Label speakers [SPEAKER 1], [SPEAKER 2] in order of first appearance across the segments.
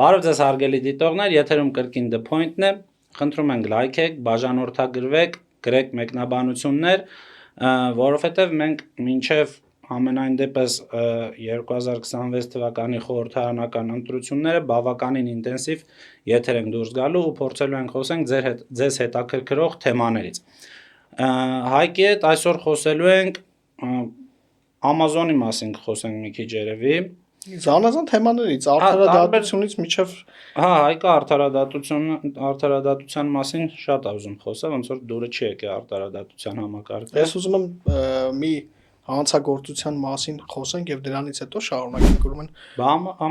[SPEAKER 1] Բարև ձեզ հարգելի դիտողներ, եթերում կրկին The Point-ն է, խնդրում ենք լայքեք, բաժանորդագրվեք, գրեք մեկնաբանություններ, որովհետև մենք մինչև ամենայն դեպս 2026 թվականի խորհրդարանական ընտրությունները բավականին ինտենսիվ եթեր ենք դուրս գալու ու փորձելու ենք խոսենք ձեզ հետաքրքրող թեմաներից։ Հայկի հետ այսօր խոսելու ենք Amazon-ի մասին խոսենք մի քիչ երևի։
[SPEAKER 2] Զանազան թեմաներից, արդարադատությունից միջև
[SPEAKER 1] Հայկը արդարադատության մասին շատ է ուզում խոսել, ոնց որ դուրը չի եկել արդարադատության համակարգը։
[SPEAKER 2] Ես ուզում եմ մի հանցագործության մասին խոսենք եւ դրանից հետո շարունակենք, ուրեմն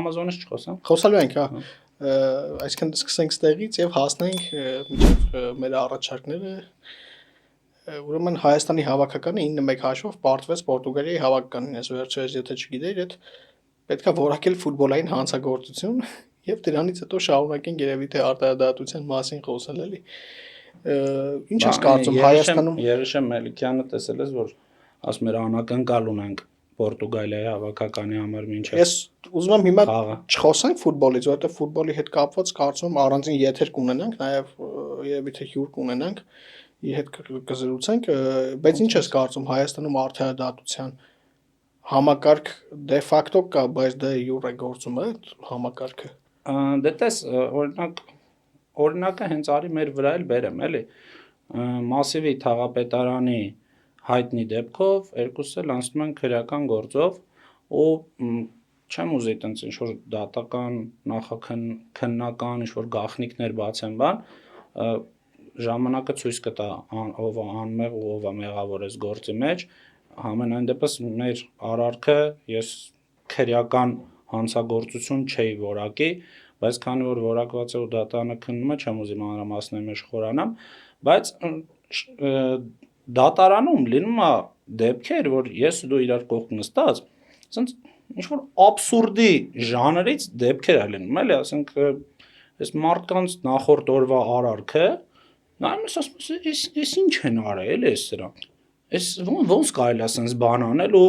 [SPEAKER 1] Amazon-ից չխոսանք։
[SPEAKER 2] Խոսալու ենք, հա։ Այսինքն սկսենք ստեղից եւ հասնենք միջև մեր առաջարկները։ Ուրեմն Հայաստանի հավաքականը 9-1 հաշվով պարտվեց Պորտուգալիայի հավաքականին, ես վերջերս եթե չգիտեի, այդ պետքա որակել ֆուտբոլային հանցագործություն եւ դրանից հետո շարունակենք երևի թե արտադրության մասին խոսել էլի։ Ինչ ես կարծում Հայաստանում
[SPEAKER 1] Երեշեմ Մելիքյանը տեսել ես որ ասում էր անակնկալ ունենք Պորտուգալիայի հավաքականի համար մինչև
[SPEAKER 2] Ես ուզում եմ հիմա չխոսենք ֆուտբոլից, որովհետեւ ֆուտբոլի հետ կապված կարծում եմ առանձին եթեր կունենանք, նաեւ երևի թե հյուր կունենանք, իր հետ կզրուցենք, բայց ինչ ես կարծում Հայաստանում արդարադատության համակարգ դե ֆակտո կա, բայց դե յուրե գործում է այդ համակարգը։
[SPEAKER 1] Դե տես օրինակը հենց արի մեր վրա էլ բերեմ, էլի։ Մասիվի թաղապետարանի հայտնի դեպքով երկուսը էլ անցնում են քրեական գործով ու չեմ ուզի տենց ինչ որ դատական նախաքննական ինչ որ գաղտնիքներ բացեն բան, ժամանակը ցույց կտա ով է անմեղ ու ով է մեղավոր այս գործի մեջ։ Համենայն դեպս մեր արարքը ես քրեական հանցագործություն չէի որակի, բայց քանի որ որակված է ու դատանը քննում է, չեմ ուզի մանրամասների մեջ խորանամ, բայց դատարանում լինում է դեպքեր, որ ես ու դու իրար կողք նստած, ասենց ինչ որ աբսուրդի ժանրից դեպքեր է լինում, էլի, ասենք այս մարդկանց նախորդ օրվա արարքը, նայում ես ասում ես, այս ինչ են արել, էլի այս սրանք։ Այս ոնց կարելի է ասենց բան անել ու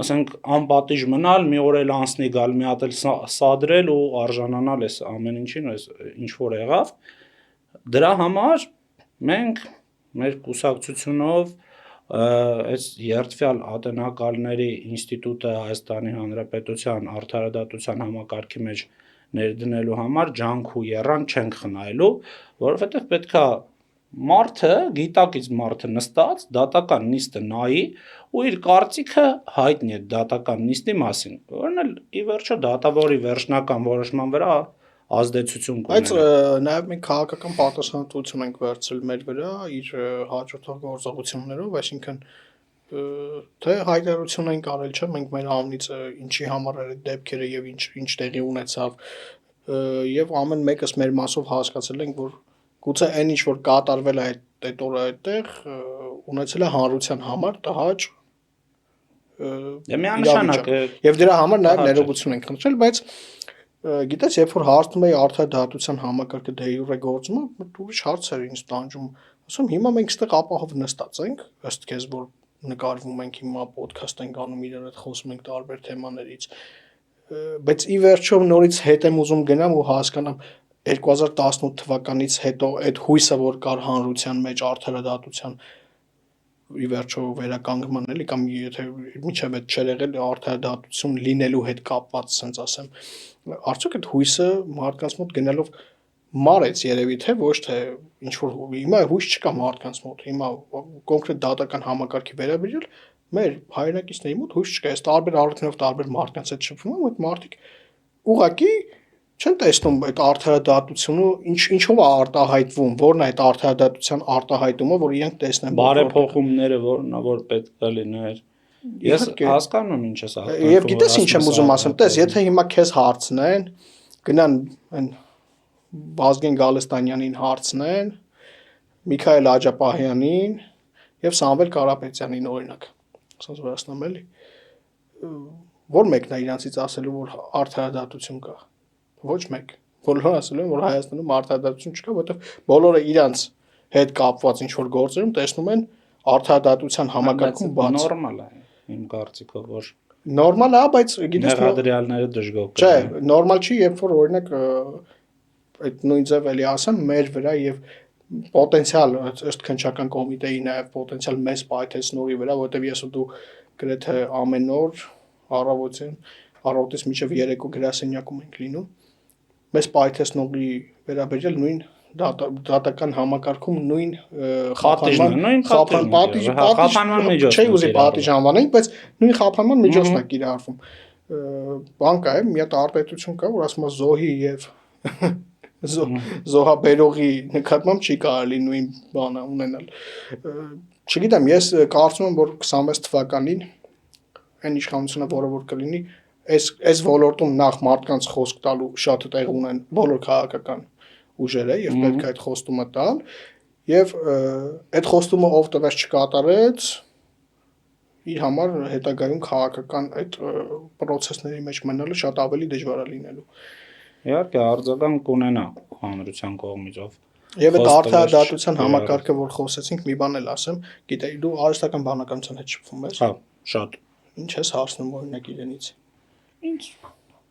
[SPEAKER 1] ասենք անպատիժ մնալ, մի օր էլ անցնի գալ, մի հատ էլ սադրել ու արժանանալ այս ամեն ինչին, այս ինչ որ եղավ։ Դրա համար մենք մեր կուսակցությունով այս երդվյալ ատենակալների ինստիտուտը Հայաստանի Հանրապետության արդարադատության համակարգի մեջ ներդնելու համար ջանք ու եռանք չենք խնայելու, որովհետև պետքա մարդը, գիտակից մարդը նստած դատական նիստը նայի ու իր կարծիքը հայտնի է դատական նիստի մասին, որն էլ ի վերջո դատավորի վերջնական որոշման վրա ազդեցություն
[SPEAKER 2] կունենա։ Բայց նաև մենք քաղաքական պատասխանատվություն ենք վերցրել մեր վրա իր հաջորդող գործողություններով, այսինքն թե հայտարարություն ենք արել, չէ՞, մենք մեր անունից ինչի համար էր այդ դեպքերը եւ ինչ տեղի ունեցավ եւ ամեն մեկս մեր մասով հասկացել ենք, որ գուցե այն ինչ որ կատարվել է այդ օրը այդտեղ ունեցել է հանրության համար տհաճ
[SPEAKER 1] միանշանակ
[SPEAKER 2] եւ դրա համար նաեւ ներողություն ենք խնդրել, բայց գիտես, երբ որ հարցնում էի արդարադատության համակարգը դե յուրե գործում է, ուրիշ հարց էր ինձ տանջում, ասում հիմա մենք այստեղ ապահով նստած ենք, ըստ քեզ որ նկարվում ենք հիմա ոդքասթ ենք անում իրար հետ խոսում ենք տարբեր թեմաներից, բայց ի վերջո նորից հետ եմ ուզում գնամ ու հասկանամ 2018 թվականից հետո այդ հույսը որ կար հանրության մեջ արդարադատության ի վերջո վերականգնման էլի կամ եթե միջև այդ չէր եղել արդարադատություն լինելու հետ կապված ասենց ասեմ արդյոք այդ հույսը մարդկանց մոտ գնալով մարեց երևի թե ոչ թե ինչ որ հիմա հույս չկա մարդկանց մոտ հիմա կոնկրետ դատական համակարգի վերաբերյալ մեր հայրենակիցների մոտ հույս չկա այս տարբեր առիթներով տարբեր մարդկանց հետ շփվում եմ այդ մարդիկ ուղղակի չեն տեսնում այդ արդարադատությունը ինչով է արտահայտվում, որն է այդ արդարադատության արտահայտումը, որ իրենք տեսնեն
[SPEAKER 1] բարեփոխումները որ պետք է լիներ։ Ես հասկանում եմ ինչ ես ասում։
[SPEAKER 2] Եվ գիտես ինչ եմ ուզում ասեմ, տես, եթե հիմա քեզ հարցնեն, գնան այն Վազգեն Գալստանյանին հարցնեն, Միքայել Աջապահյանին եւ Սամվել Կարապետյանին օրինակ, ասած վերացնեմ էլի, որ մեկն է իրանցից ասելու որ արդարադատություն կա։ Ոչ մեկ։ Բոլորը ասել են, որ Հայաստանում արդարադատություն չկա, որովհետև բոլորը իրանց հետ կապված ինչ որ գործերում տեսնում են արդարադատության համակարգում բաց։
[SPEAKER 1] Նորմալ է, իմ կարծիքով, որ
[SPEAKER 2] նորմալ է, բայց գիտես
[SPEAKER 1] մեղադրյալները դժգոհ
[SPEAKER 2] չէ, նորմալ չի, երբ որ օրինակ այդ նույն ձև էլի ասեմ մեր վրա եւ պոտենցիալ ըստ քննչական կոմիտեի նաեւ պոտենցիալ մեծ պայթեցնողի վրա, որովհետեւ ես ու դու գրեթե ամեն օր առավոտից մինչև երեկո գրասենյակում ենք լինում, մեծ պայթեցնողի վերաբերյալ նույն դատական համակարգում նույն խափանման միջոց չի ուզի պատիժ անվանենք, բայց նույն խափանման միջոցն է կիրառվում։ Բան կա, մի հատ արտահայտություն կա, որ ասում է զոհի եւ զոհաբերողի նկատմամբ չի կարելի նույն բանը ունենալ։ Չգիտեմ, ես կարծում եմ, որ 26 թվականին այն իշխանությունը, որը որ կլինի, այս ոլորտում նախ մարդկանց խոսք տալու շատ տեղ ունեն բոլոր քաղաքական ուժերը եւ պետք է այդ խոստումը տալ եւ այդ խոստումը ով տվեց չկատարեց իր համար հետագայում քաղաքական այդ process-ների մեջ մնալը շատ ավելի դժվար է լինելու։
[SPEAKER 1] Իհարկե արձագանք կունենա հանրության կողմից ով
[SPEAKER 2] եւ այդ արդարադատության համակարգը որ խոսեցինք մի բան էլ ասեմ, գիտեի դու արհեստական բանականության հետ շփվում ես։
[SPEAKER 1] Հա, շատ։
[SPEAKER 2] Ինչ ես հարցնում օրինակ իրենից։
[SPEAKER 1] Ինչ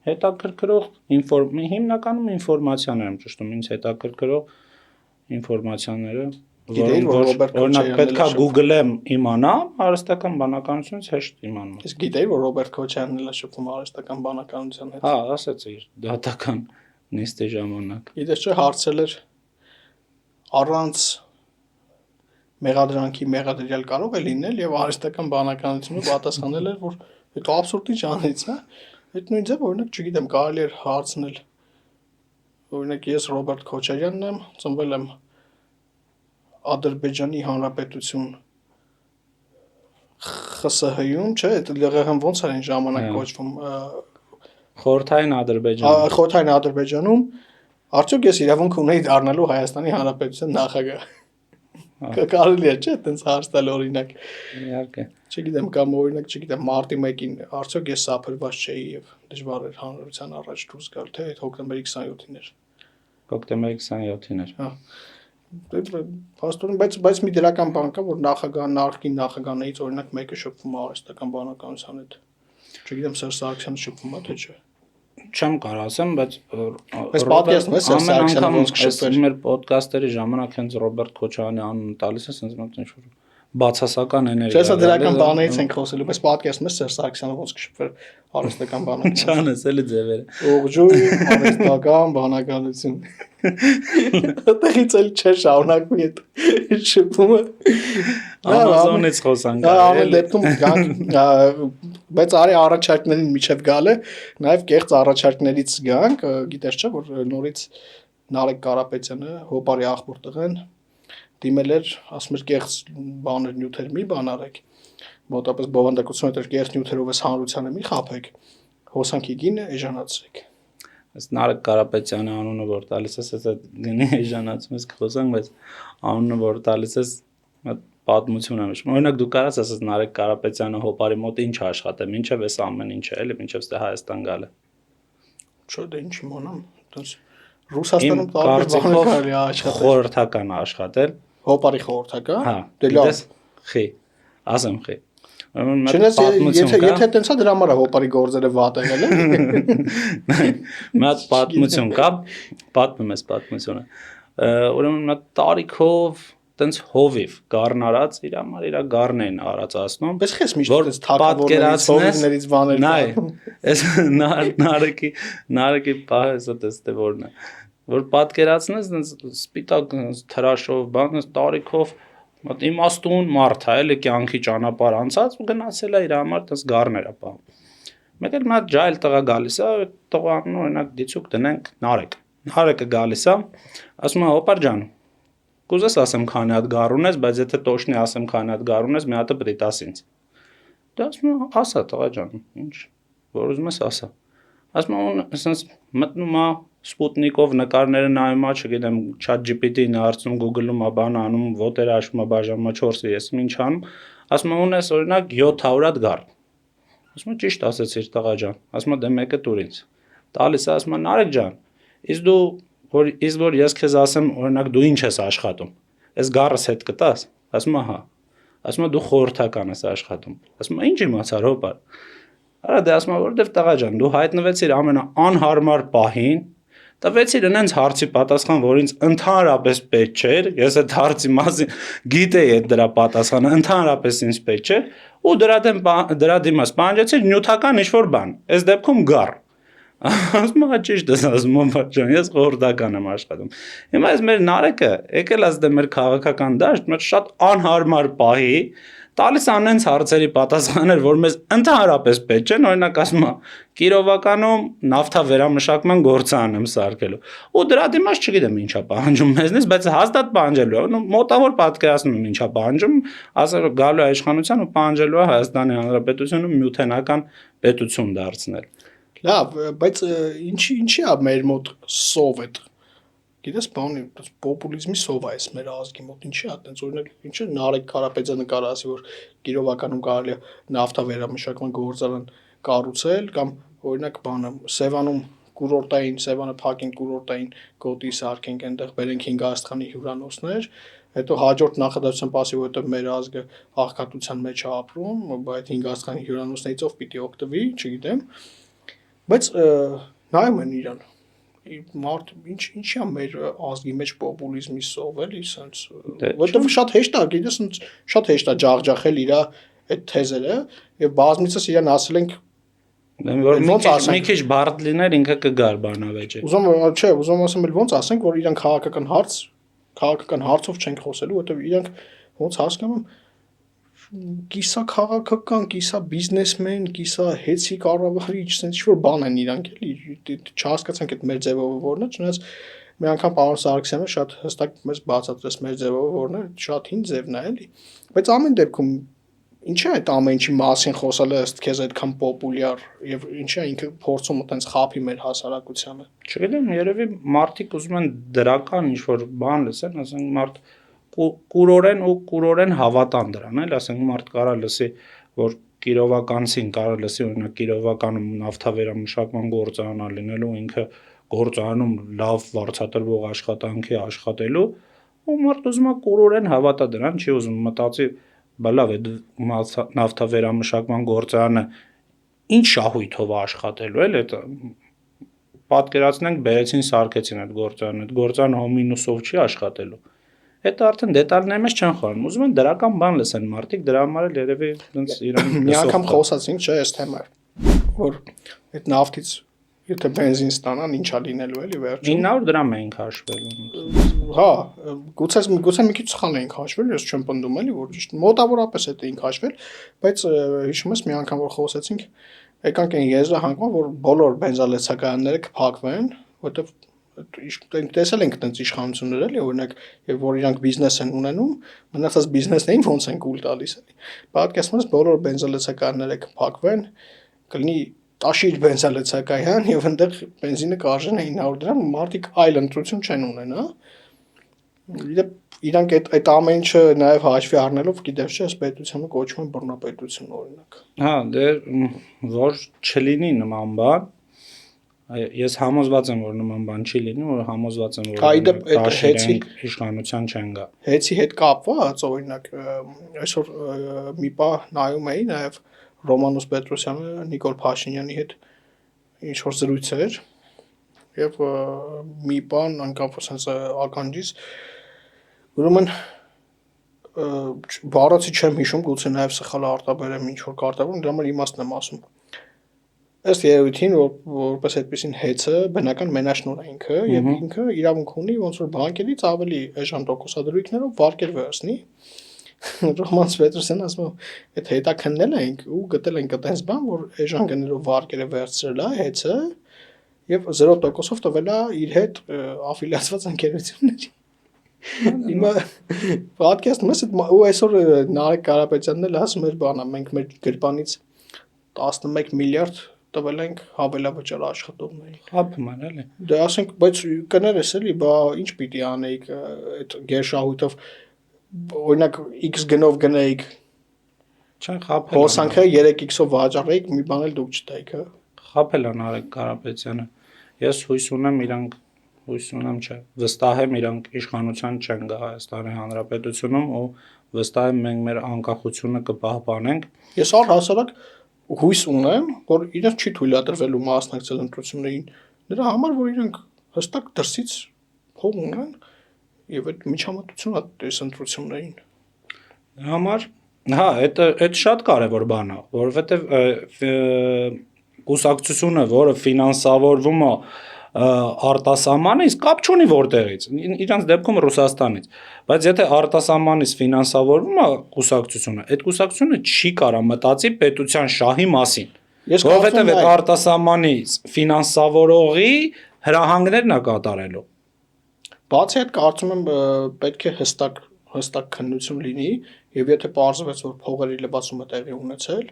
[SPEAKER 1] հետաքրքրող հիմնականում ինֆորմացիաներ եմ ճշտում, ինձ հետաքրքրող ինֆորմացիաները, որ օրինակ պետքա Google-եմ իմանամ, արհեստական բանականությունից հեշտ իմանում։
[SPEAKER 2] Իսկ գիտեի որ Ռոբերտ Քոչարյանն էլ է շփվում արհեստական բանականության հետ։
[SPEAKER 1] Հա, ասեց իր դատական նիստի ժամանակ։
[SPEAKER 2] Գիտես չէ, հարցել էր առանց մեղադրանքի մեղադրյալ կարող է լինել եւ արհեստական բանականությունը պատասխանել էր որ այդ աբսուրդի ճանից է։ Այդ նույն ձև օրինակ չգիտեմ կարելի էր հարցնել օրինակ ես Ռոբերտ Քոչարյանն եմ, ծնվել եմ Ադրբեջանի Հանրապետություն ԽՍՀ-ում, չէ, այդ ԼՂՀ-ն ոնց էր այն ժամանակ կոչվում
[SPEAKER 1] Խորհրդային Ադրբեջան։
[SPEAKER 2] Խորհրդային Ադրբեջանում արդյոք ես իրավունք ունեի դառնալու Հայաստանի Հանրապետության նախագահ։ Կարելի է, չէ, այտենց հարցնել օրինակ։
[SPEAKER 1] Իհարկե։
[SPEAKER 2] Չգիտեմ, կամ օրինակ, չգիտեմ, մարտի 1-ին արդյոք ես սափրված չէի եւ դժվար էր հանրության առաջ դուրս գալ, թե այդ հոկտեմբերի 27-ին էր։
[SPEAKER 1] Հոկտեմբերի 27-ին էր։
[SPEAKER 2] Հա։ Փաստորեն, բայց մի դրական բան կա, որ նախկին նախագահներից օրինակ մեկը շփվում է արհեստական բանականության հետ։ Չգիտեմ, Սերժ Սարգսյանը շփվում է, թե չէ։
[SPEAKER 1] Չեմ կարող ասեմ, բայց
[SPEAKER 2] պատկերացնում ես Սերժ Սարգսյանը ոնց կշփվեր։
[SPEAKER 1] Մեր ոդկասթերի ժամանակ հենց Ռոբերտ Քոչարյանի անունը տալիս է, ասես ինչ որ բացասական էներգիա։
[SPEAKER 2] Չէ, սա դրական բաներից ենք խոսելու, բայց պատկերացնում ես Սերժ Սարգսյանը ոնց կշփվեր արհեստական բանականության։
[SPEAKER 1] Չանես էլի ձևերը։
[SPEAKER 2] Ուղղջույն արհեստական բանականություն։ Այդտեղից էլ չէ շարունակվի այդ շփումը։
[SPEAKER 1] Ամազոնից խոսանք։
[SPEAKER 2] Ամեն դեպքում գանք, բայց արի առաջարկներին միջև գալը, նաև կեղծ առաջարկներից գանք, գիտես չէ, որ նորից Նարեկ Կարապետյանը, Հոպարի աղբոր տղեն դիմել էր, ասում էր կեղծ բաներ նյութեր մի բան արեք։ Մոտապես բովանդակություն էր կեղծ նյութերով էս հանրությանը մի խափեք։ Հոսանքի գինը էժանացրեք։
[SPEAKER 1] Այս Նարեկ Կարապետյանի անունը որ տալիս ես, ասա գնի էժանացում ես խոսանք, բայց անունը որ տալիս ես պատմություն է միշտ։ Օրինակ դու կարաս ասես Նարեկ Կարապետյանը Հոպարի մոտ ինչ աշխատեմ, ինչև էս ամեն ինչը, էլի, ինչև ստե Հայաստան գալը։
[SPEAKER 2] Չէ, դե ինչ իմանամ, այդպես Ռուսաստանում տարբեր բաներ կարելի է աշխատել։
[SPEAKER 1] Խորհրդական աշխատել։
[SPEAKER 2] Հոպարի խորհրդական։
[SPEAKER 1] Հա,
[SPEAKER 2] դե լավ։
[SPEAKER 1] Խի, ասեմ խի։
[SPEAKER 2] Եթե տենցա դրա համար է Հոպարի գործերը վատ եղել է։
[SPEAKER 1] Մի հատ պատմություն կա, պատմում ես պատմությունը։ Ուրեմն մի հատ տարիքով տենց հովիվ գառնարած իր համար իր գառն են արածացնում։
[SPEAKER 2] Պես քեզ միշտ տես թակավորներից հովիվներից բաներ։
[SPEAKER 1] Նայ, այս նարեկի պահեսը տեստե որն է։ Որ պատկերացնես տենց սպիտակ թրաշով բան, տարիքով մոտ իմաստուն մարդ է, էլի կյանքի ճանապարհ անցած ու գնացել է իր համար տես գառներ է պահում։ Մեկ էլ մի հատ ջայլ տղա գալիս է, այդ տղան օրինակ դիցուկ դնենք Նարեկ։ Նարեկը գալիս է, ասում է Հոպար ջան, կուզես ասեմ քանի հատ գառ ունես, բայց եթե տոշնի ասեմ քանի հատ գառ ունես, մի հատը պետք է տաս ինձ։ Դա ասում է, ասա տղա ջան, ինչ, որ ուզում ես ասա։ Ասում է, ասես մտնում է Sputnik-ով նկարները նայում է, չգիտեմ, ChatGPT-ին հարցնում, Google-ում է բան անում, ոտերը հաշվում է բաժանում 4-ը, ես ինչ անում, ասում է ունես օրինակ 700 հատ գառ։ Ասում է ճիշտ ասեցիր տղա ջան, ասում է դե մեկը տուր ինձ։ Տալիս է, ասում է Նարեկ ջան, իսկ որ ես քեզ ասեմ, օրինակ դու ինչ ես աշխատում։ Այս գառս հետ կտաս։ Ասում է հա։ Ասում է դու խորհրդական ես աշխատում։ Ասում է ինչ իմացար Հոպար։ Արա դե ասում եմ, որովհետև տղա ջան, դու հայտնվեցիր ամենաանհարմար պահին, տվեցիր այնց հարցի պատասխան, որ ինձ ընդհանրապես պետք չէր, ես այդ հարցի մասին գիտեի այդ դրա պատասխանը, ընդհանրապես ինձ պետք չէր, ու դրա դիմաց պահանջեցիր նյութական ինչ-որ բան։ Այս դեպքում գառ։ Ասում եմ, ճիշտ ես ասում, ջան, ես խորհրդական եմ աշխատում։ Հիմա այս մեր Նարեկը եկել ասել մեր քաղաքական դաշտ, մեր շատ անհարմար պահի տալիս անենց հարցերի պատասխաններ, որ մեզ ընդհանրապես պետք չեն, օրինակ ասում եմ, Կիրովականում նավթավերամշակման գործարան եմ սարքելու։ Ու դրա դիմաց չգիտեմ ինչա պահանջում մեզնից, բայց հաստատ պահանջելու է։ Մոտավոր պատկերացնում եմ ինչա պահանջում, ասել գալու է իշխանության ու պահանջելու է Հայաստանի Հանրապետությունը միութենական պետություն դարձնել։
[SPEAKER 2] Լավ, բայց ինչի է մեր մոտ սով է։ Գիտես, բանի պոպուլիզմի սով է այս մեր ազգի մոտ, ինչի է, այտենց օրինակ, ինչի Նարեկ Կարապետյանը կարող ասի, որ Կիրովականում կարելի է նավթավերամշակման գործարան կառուցել կամ օրինակ բանը Սևանում կուրորտային, Սևանը փակին կուրորտային գոտի սարքենք, այնտեղ բերենք 5 աստղանի հյուրանոցներ, հետո հաջորդ նախադասությամբ ասի, որովհետև մեր ազգը աղքատության մեջ է ապրում, բայց 5 աստղանի հյուրանոցներից ով պիտի օգտվի, չգիտեմ, բայց նայում են իրան մարդ ինչի է մեր ազգի մեջ պոպուլիզմի սով էլի sense որովհետև շատ հեշտ է գիտես շատ հեշտ է ջախջախել իր այդ թեզերը եւ բազմիցս իրան ասել ենք
[SPEAKER 1] որ մի քիչ բարդ լիներ ինքը կգար բանավեճը
[SPEAKER 2] ուզում ասեմ ոնց ասենք որ իրան քաղաքական հարցով չենք խոսելու որովհետև իրանք ոնց հասկանում կիսա քաղաքական, կիսա բիզնեսմեն, կիսա հեծի կառավարիչ, sense ինչ-որ բան են իրանք էլի, չհասկացանք այդ մեր ձևով որն է, չնայած մի անգամ պարոն Սարգսյանը շատ հստակ մեզ բացատրեց մեր ձևով որն է, շատ հին ձևն է էլի, բայց ամեն դեպքում ինչի է այդ ամեն ինչի մասին խոսալը ըստ քեզ այդքան պոպուլյար եւ ինչի է ինքը փորձում այտենց խափի մեր հասարակությանը։
[SPEAKER 1] Չգիտեմ, երևի մարդիկ ուզում են դրական ինչ-որ բան լսեն, ասենք մարդ կուրորեն հավատան դրան, էլ ասենք մարդ կարա լսի, որ Կիրովականցին կարա լսի, օրինակ Կիրովականում նավթավերամշակման գործարան է լինելու, ինքը գործարանում լավ վարձատրվող աշխատանքի աշխատելու, ու մարդ ուզում է կուրորեն հավատա դրան, չի ուզում մտածի, լավ է նավթավերամշակման գործարանը ինչ շահույթով է աշխատելու, էլ այդ պատկերացնենք բերեցին սարքեցին այդ գործարանը հոմինուսով չի աշխատելու։ Այդ արդեն դետալների մեջ չեն խորանում, ուզում են դրական բան լսեն մարդիկ, դրա համար էլ երևի այնց իրան
[SPEAKER 2] մի անգամ խոսացինք, չէ, այս թեմա, որ այդ նավթից եթե բենզին ստանան, ինչա լինելու էլի վերջում
[SPEAKER 1] 900 դրամ էինք հաշվել։
[SPEAKER 2] Հա, գուցե մի քիչ սխալ էինք հաշվել, ես չեմ պնդում էլի, որ ճիշտ մոտավորապես այդ էինք հաշվել, բայց հիշում ես մի անգամ որ խոսեցինք, եկանք այն եզրահանգման, որ բոլոր բենզալեցակայանները կփակվեն, որտեղ տեսել ենք այդպես իշխանություններ էլի օրինակ եւ որ իրանք բիզնես են ունենում մնացած բիզնեսներին ոնց են կուլ տալիս էլի պատկերացնես բոլոր բենզալեցականները կփակվեն կլինի տաշիր բենզալեցակայան եւ այնտեղ բենզինը կարժեն 900 դրամ մարդիկ այլ ընտրություն չեն ունենա իրանք այդ ամեն ինչը նաեւ հաշվի առնելով գիտես չէ պետությունը կոչվում է բռնապետություն օրինակ
[SPEAKER 1] հա դե որ չլինի նման բան Ես համոզված եմ, որ նման բան չի լինի, որ համոզված եմ, որ դաշինք իշխանության չեն գա։
[SPEAKER 2] Հեծի հետ կապված, օրինակ, այսօր մի պահ նայում էի, նաև Ռոմանոս Պետրոսյանը Նիկոլ Փաշինյանի հետ ինչ որ զրույց էր, եւ մի բան անկապ sense ականջից ուրեմն բառացի չեմ հիշում, գուցե նաև սխալ արտաբերեմ ինչ որ կարտաբերում, դրա համար իմաստն եմ ասում։ Ըստ երևույթին որպես այդպեսին հեծը բնական մենաշնոր է ինքը եւ ինքը իրավունք ունի ոնց որ բանկերից ավելի էժան տոկոսադրույքներով վարկեր վերցնի Ռոմանոս Պետրոսյանը ասում է այդ հետաքննել ենք ու գտել ենք այդպես բան որ էժան գներով վարկերը վերցրել է հեծը եւ 0%-ով տվել է իր հետ աֆիլիացված ընկերությունների Հիմա պատկերացնում ես ու այսօր Նարեկ Կարապետյանն էլ ասում էր բանը մենք մեր գրպանից 11 միլիարդ տվել ենք հավելավճար աշխատողների։
[SPEAKER 1] Խափում են էլի։
[SPEAKER 2] Դե ասենք, բայց կներես էլի, բա ինչ պիտի անեիք այդ գերշահույթով օրինակ X գնով գնեիք։
[SPEAKER 1] Չեն խափել։
[SPEAKER 2] Հոսանքը 3X-ով վաճառեիք, մի բան էլ դուք չտայիք, հա։
[SPEAKER 1] Խափել են Նարեկ Կարապետյանը։ Ես հույս ունեմ իրանք հույս ունեմ չէ։ Վստահ եմ իրանք իշխանության չեն գա Հայաստանի Հանրապետությունում ու վստահ եմ մենք մեր անկախությունը կպահպանենք։
[SPEAKER 2] Ես առհասարակ հույս ունեմ, որ իրենք չի թույլատրվելու մասնակցել ընտրություններին, նրա համար, որ իրենք հստակ դրսից փող ունեն եւ այդ միջամտությունը այս ընտրություններին։
[SPEAKER 1] Համար հա, այդ շատ կարևոր բան է, որովհետեւ կուսակցությունը, որը ֆինանսավորվում է արտասահմանից, կապ չունի որտեղից, իրանց դեպքում Ռուսաստանից, բայց եթե արտասահմանից ֆինանսավորվում է կուսակցությունը, այդ կուսակցությունը չի կարա մտածի պետության շահի մասին, որովհետեւ այդ արտասահմանից ֆինանսավորողի հրահանգներն է կատարելու։
[SPEAKER 2] Բացի այդ, կարծում եմ պետք է հստակ քննություն լինի, եւ եթե պարզվեց, որ փողերի լվացումը տեղի ունեցել,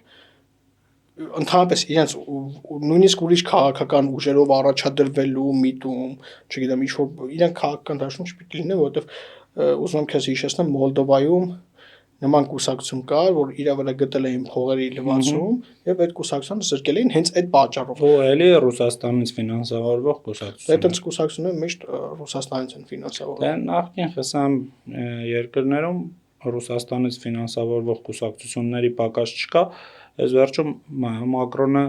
[SPEAKER 2] ընդհանրապես իրենց նույնիսկ ուրիշ քաղաքական ուժերով առաջադրվելու միտում, չգիտեմ, ինչ որ իրենք քաղաքական դաշնում չպիտի լինեն, որովհետեւ ուզում եմ քեզ հիշեցնեմ Մոլդովայում նման կուսակցություն կար, որ իր վրա գտել էին փողերի լվացում եւ այդ կուսակցությունը զրկել էին հենց այդ պատճառով։
[SPEAKER 1] Ու էլի Ռուսաստանից ֆինանսավորվող կուսակցություն։
[SPEAKER 2] Այդ կուսակցությունը միշտ Ռուսաստանից են ֆինանսավորվում։
[SPEAKER 1] Դե նախքին խսամ երկրներում Ռուսաստանից ֆինանսավորվող կուսակցությունների պակաս չկա, այս վերջում Մակրոնը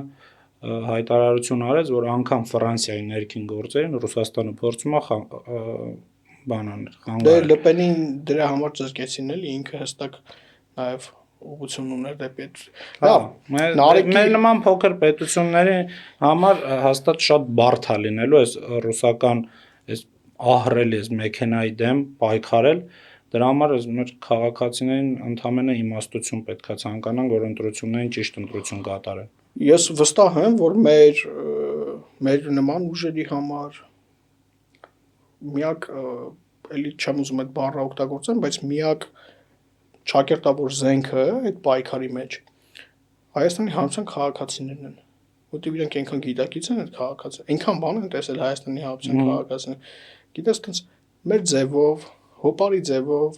[SPEAKER 1] հայտարարություն արեց, որ անգամ Ֆրանսիայի ներքին գործերին Ռուսաստանը փորձում է բանաներ
[SPEAKER 2] խանգարել։ Դե Լպենին դրա համար ծրկեցին էլի, ինքը հստակ նաև ուղղություն ուներ դեպի այդ։
[SPEAKER 1] Լավ, մեր նման փոքր պետությունների համար հաստատ շատ բարդ է լինելու այս ռուսական այս ահռելի այս մեքենայի դեմ պայքարել։ Դրա համար մեր քաղաքացիներին ընդհանրապես իմաստություն պետք է ցանկանան, որ ընտրություններին ճիշտ ընտրություն կատարեն։
[SPEAKER 2] Ես վստահ եմ, որ մեր նման ուժերի համար միակ էլի չեմ ուզում այդ բառը օգտագործեմ, բայց միակ ճակերտավոր զենքը այդ պայքարի մեջ Հայաստանի Հանրապետության քաղաքացիներն են։ Որտեղ իրենք այնքան գիտակից են այդ քաղաքացիները, այնքան բան են տեսել Հայաստանի Հանրապետության քաղաքացիները։ Գիտես, տենց մեր ձևով, հոպարի ձևով,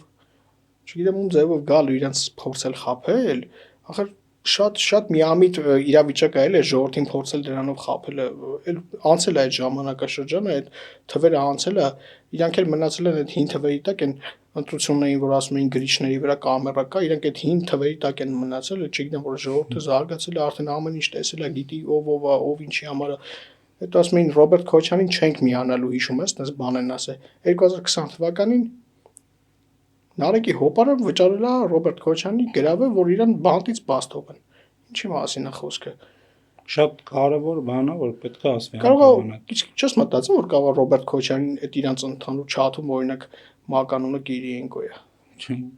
[SPEAKER 2] չգիտեմ ում ձևով գալու իրենց փորձել խաբել, ախր շատ միամիտ իրավիճակ է էլի ժողովրդին փորձել դրանով խաբելը, էլ անցել է այդ ժամանակաշրջանը, այդ թվերը անցել է, իրանք էլ մնացել են այդ հին թվերի տակ, այն ընտրություններին, որ ասում էին գրիչների վրա կամերա կա, իրանք այդ հին թվերի տակ են մնացել, չգիտեմ, որ ժողովուրդը զարգացել է, արդեն ամեն ինչ տեսել է, գիտի ով է, ով ինչի համար է։ Այդ ասում էին Ռոբերտ Քոչարյանին չենք միանալու, հիշում ես, դες բան են ասել։ 2020 թվականին Նարեկի հոպարը վճարել է Ռոբերտ Քոչյանի գրավը, որ իրան բանտից բաց թողեն։ Ինչի մասին է խոսքը։
[SPEAKER 1] Շատ կարևոր բան է, որ պետք է ասվի։
[SPEAKER 2] Կարող է, չես մտածում, որ կարող է Ռոբերտ Քոչյանին այդ իրանց ընդհանուր չաթում օրինակ մականունը Կիրիենկո է։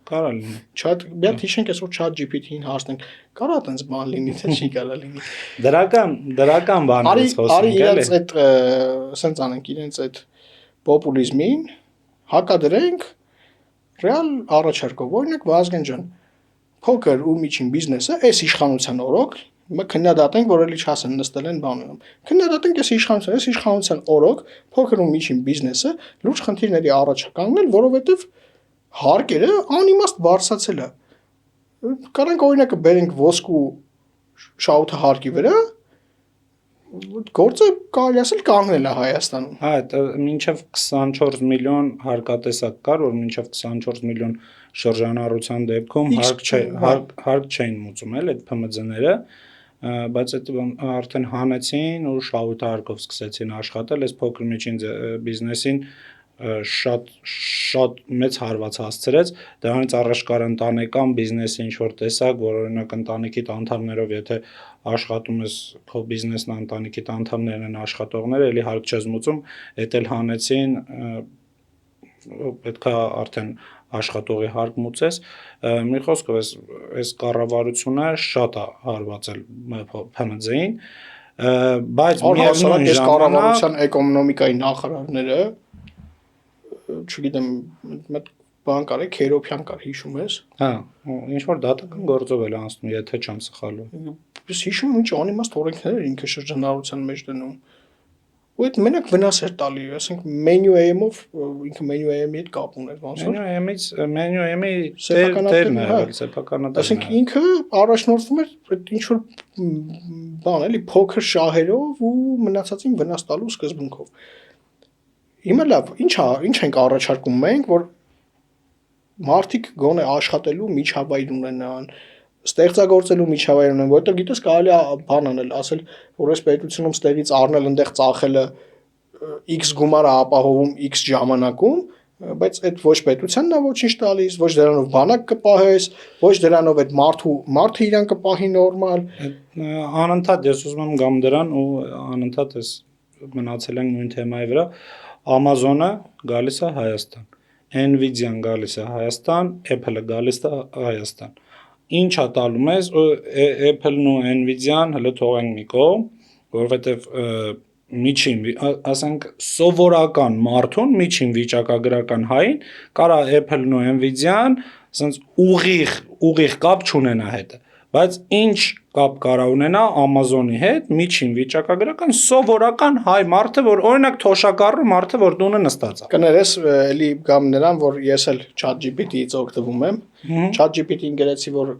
[SPEAKER 1] Կարա լինի։
[SPEAKER 2] Չաթ, մի հատ հիշենք այսօր chat GPT-ին հարցնենք, կարա այդպես բան լինի, թե չի կարա լինի։
[SPEAKER 1] Դրական բաներից խոսենք,
[SPEAKER 2] էլի։ Արի իրենց այդ ասենց անենք, իրենց այդ պոպուլիզմին հակադրենք ռեալ առաջարկով, օրինակ Վազգեն ջան, փոքր ու միջին բիզնեսը այս իշխանության օրոք, հիմա քննադատենք, որ էլի չասեն նստել են բանում։ Քննադատենք այս իշխանության օրոք փոքր ու միջին բիզնեսը լուրջ խնդիրների առաջ կանգնել, որովհետև հարկերը անիմաստ բարձրացել է։ Կարանք օրինակը բերենք ոսկու շահութը հարկի վրա, գործը կարելի ասել կանգնել է Հայաստանում։
[SPEAKER 1] Հա, մինչև 24 միլիոն հարկատեսակ կար, որ մինչև 24 միլիոն շրջանառության դեպքում հարկ չէին մուծում էլ այդ ՓՄԶ-ները, բայց այդ արդեն հանեցին ու շահութահարկով սկսեցին աշխատել, այս փոքր միջին բիզնեսին շատ մեծ հարված հասցրեց, դրանից առաջ կար ընտանեկան բիզնեսի ինչ-որ տեսակ, որ օրինակ ընտանիքի անդամներով եթե աշխատում ես քո բիզնեսն ընտանիքի անդամներն են աշխատողները, էլի հարկ չես մուծում, էդ էլ հանեցին, պետք է արդեն աշխատողի հարկ մուծես, մի խոսքով այս կառավարությունը շատ է հարվածել ՓՄԶ-ին, բայց
[SPEAKER 2] միևնույն ժամանակ կառավարության էկոնոմիկայի նախարարները չգիտեմ, մեկ բան կար, Քերոփյան կար, հիշում ես։
[SPEAKER 1] Հա, ինչ որ դատական գործով էլ անցնում, եթե չեմ սխալվում։
[SPEAKER 2] Ես հիշում եմ, ինչ անիմաստ օրենքներ էր ինքը շրջանառության մեջ դնում։ Ու այդ մենակ վնաս էր տալի, ասենք Menu AM-ով, ինքը Menu AM-ի հետ կապ ուներ, ոնց որ
[SPEAKER 1] Menu AM-ի տերն է, սեփականատերն է։
[SPEAKER 2] Ասենք ինքը առաջնորդվում էր այդ ինչ որ բան էլի փոքր շահերով ու մնացածին վնաս տալու սկզբունքով։ Հիմա լավ, ինչ ենք առաջարկում մենք, որ մարդիկ գոնե աշխատելու միջավայր ունենան, ստեղծագործելու միջավայր ունեն, որտեղ գիտես կարելի է բան անել, ասել, որ այս պետությունում ստեղից առնել, այնտեղ ծախելը X գումարը ապահովում X ժամանակում, բայց այդ ոչ պետությանն է ոչինչ տալիս, ոչ դրանով բանակ կպահես, ոչ դրանով այդ մարդը իրան կպահի նորմալ։
[SPEAKER 1] Անընդհատ ես ուզում եմ գամ դրան ու անընդհատ ես մնացել ենք նույն թեմայի վրա, Amazon-ը գալիս է Հայաստան, Nvidia-ն գալիս է Հայաստան, Apple-ը գալիս է Հայաստան։ Ինչ է տալու մեզ Apple-ն ու Nvidia-ն հələ թողենք մի կողմ, որովհետև միջին, ասենք սովորական մարդուն, միջին վիճակագրական հային, կարա Apple-ն ու Nvidia-ն ասենց ուղիղ կապ չունենա հետը, բայց ինչ կապ կարա ունենա Amazon-ի հետ, միջին վիճակագրական սովորական հայ մարդը, որ օրինակ թոշակառու մարդը, որ տունը նստած է։
[SPEAKER 2] Կներես, էլի գամ նրան, որ ես էլ ChatGPT-ից օգտվում եմ։ ChatGPT-ին գրեցի, որ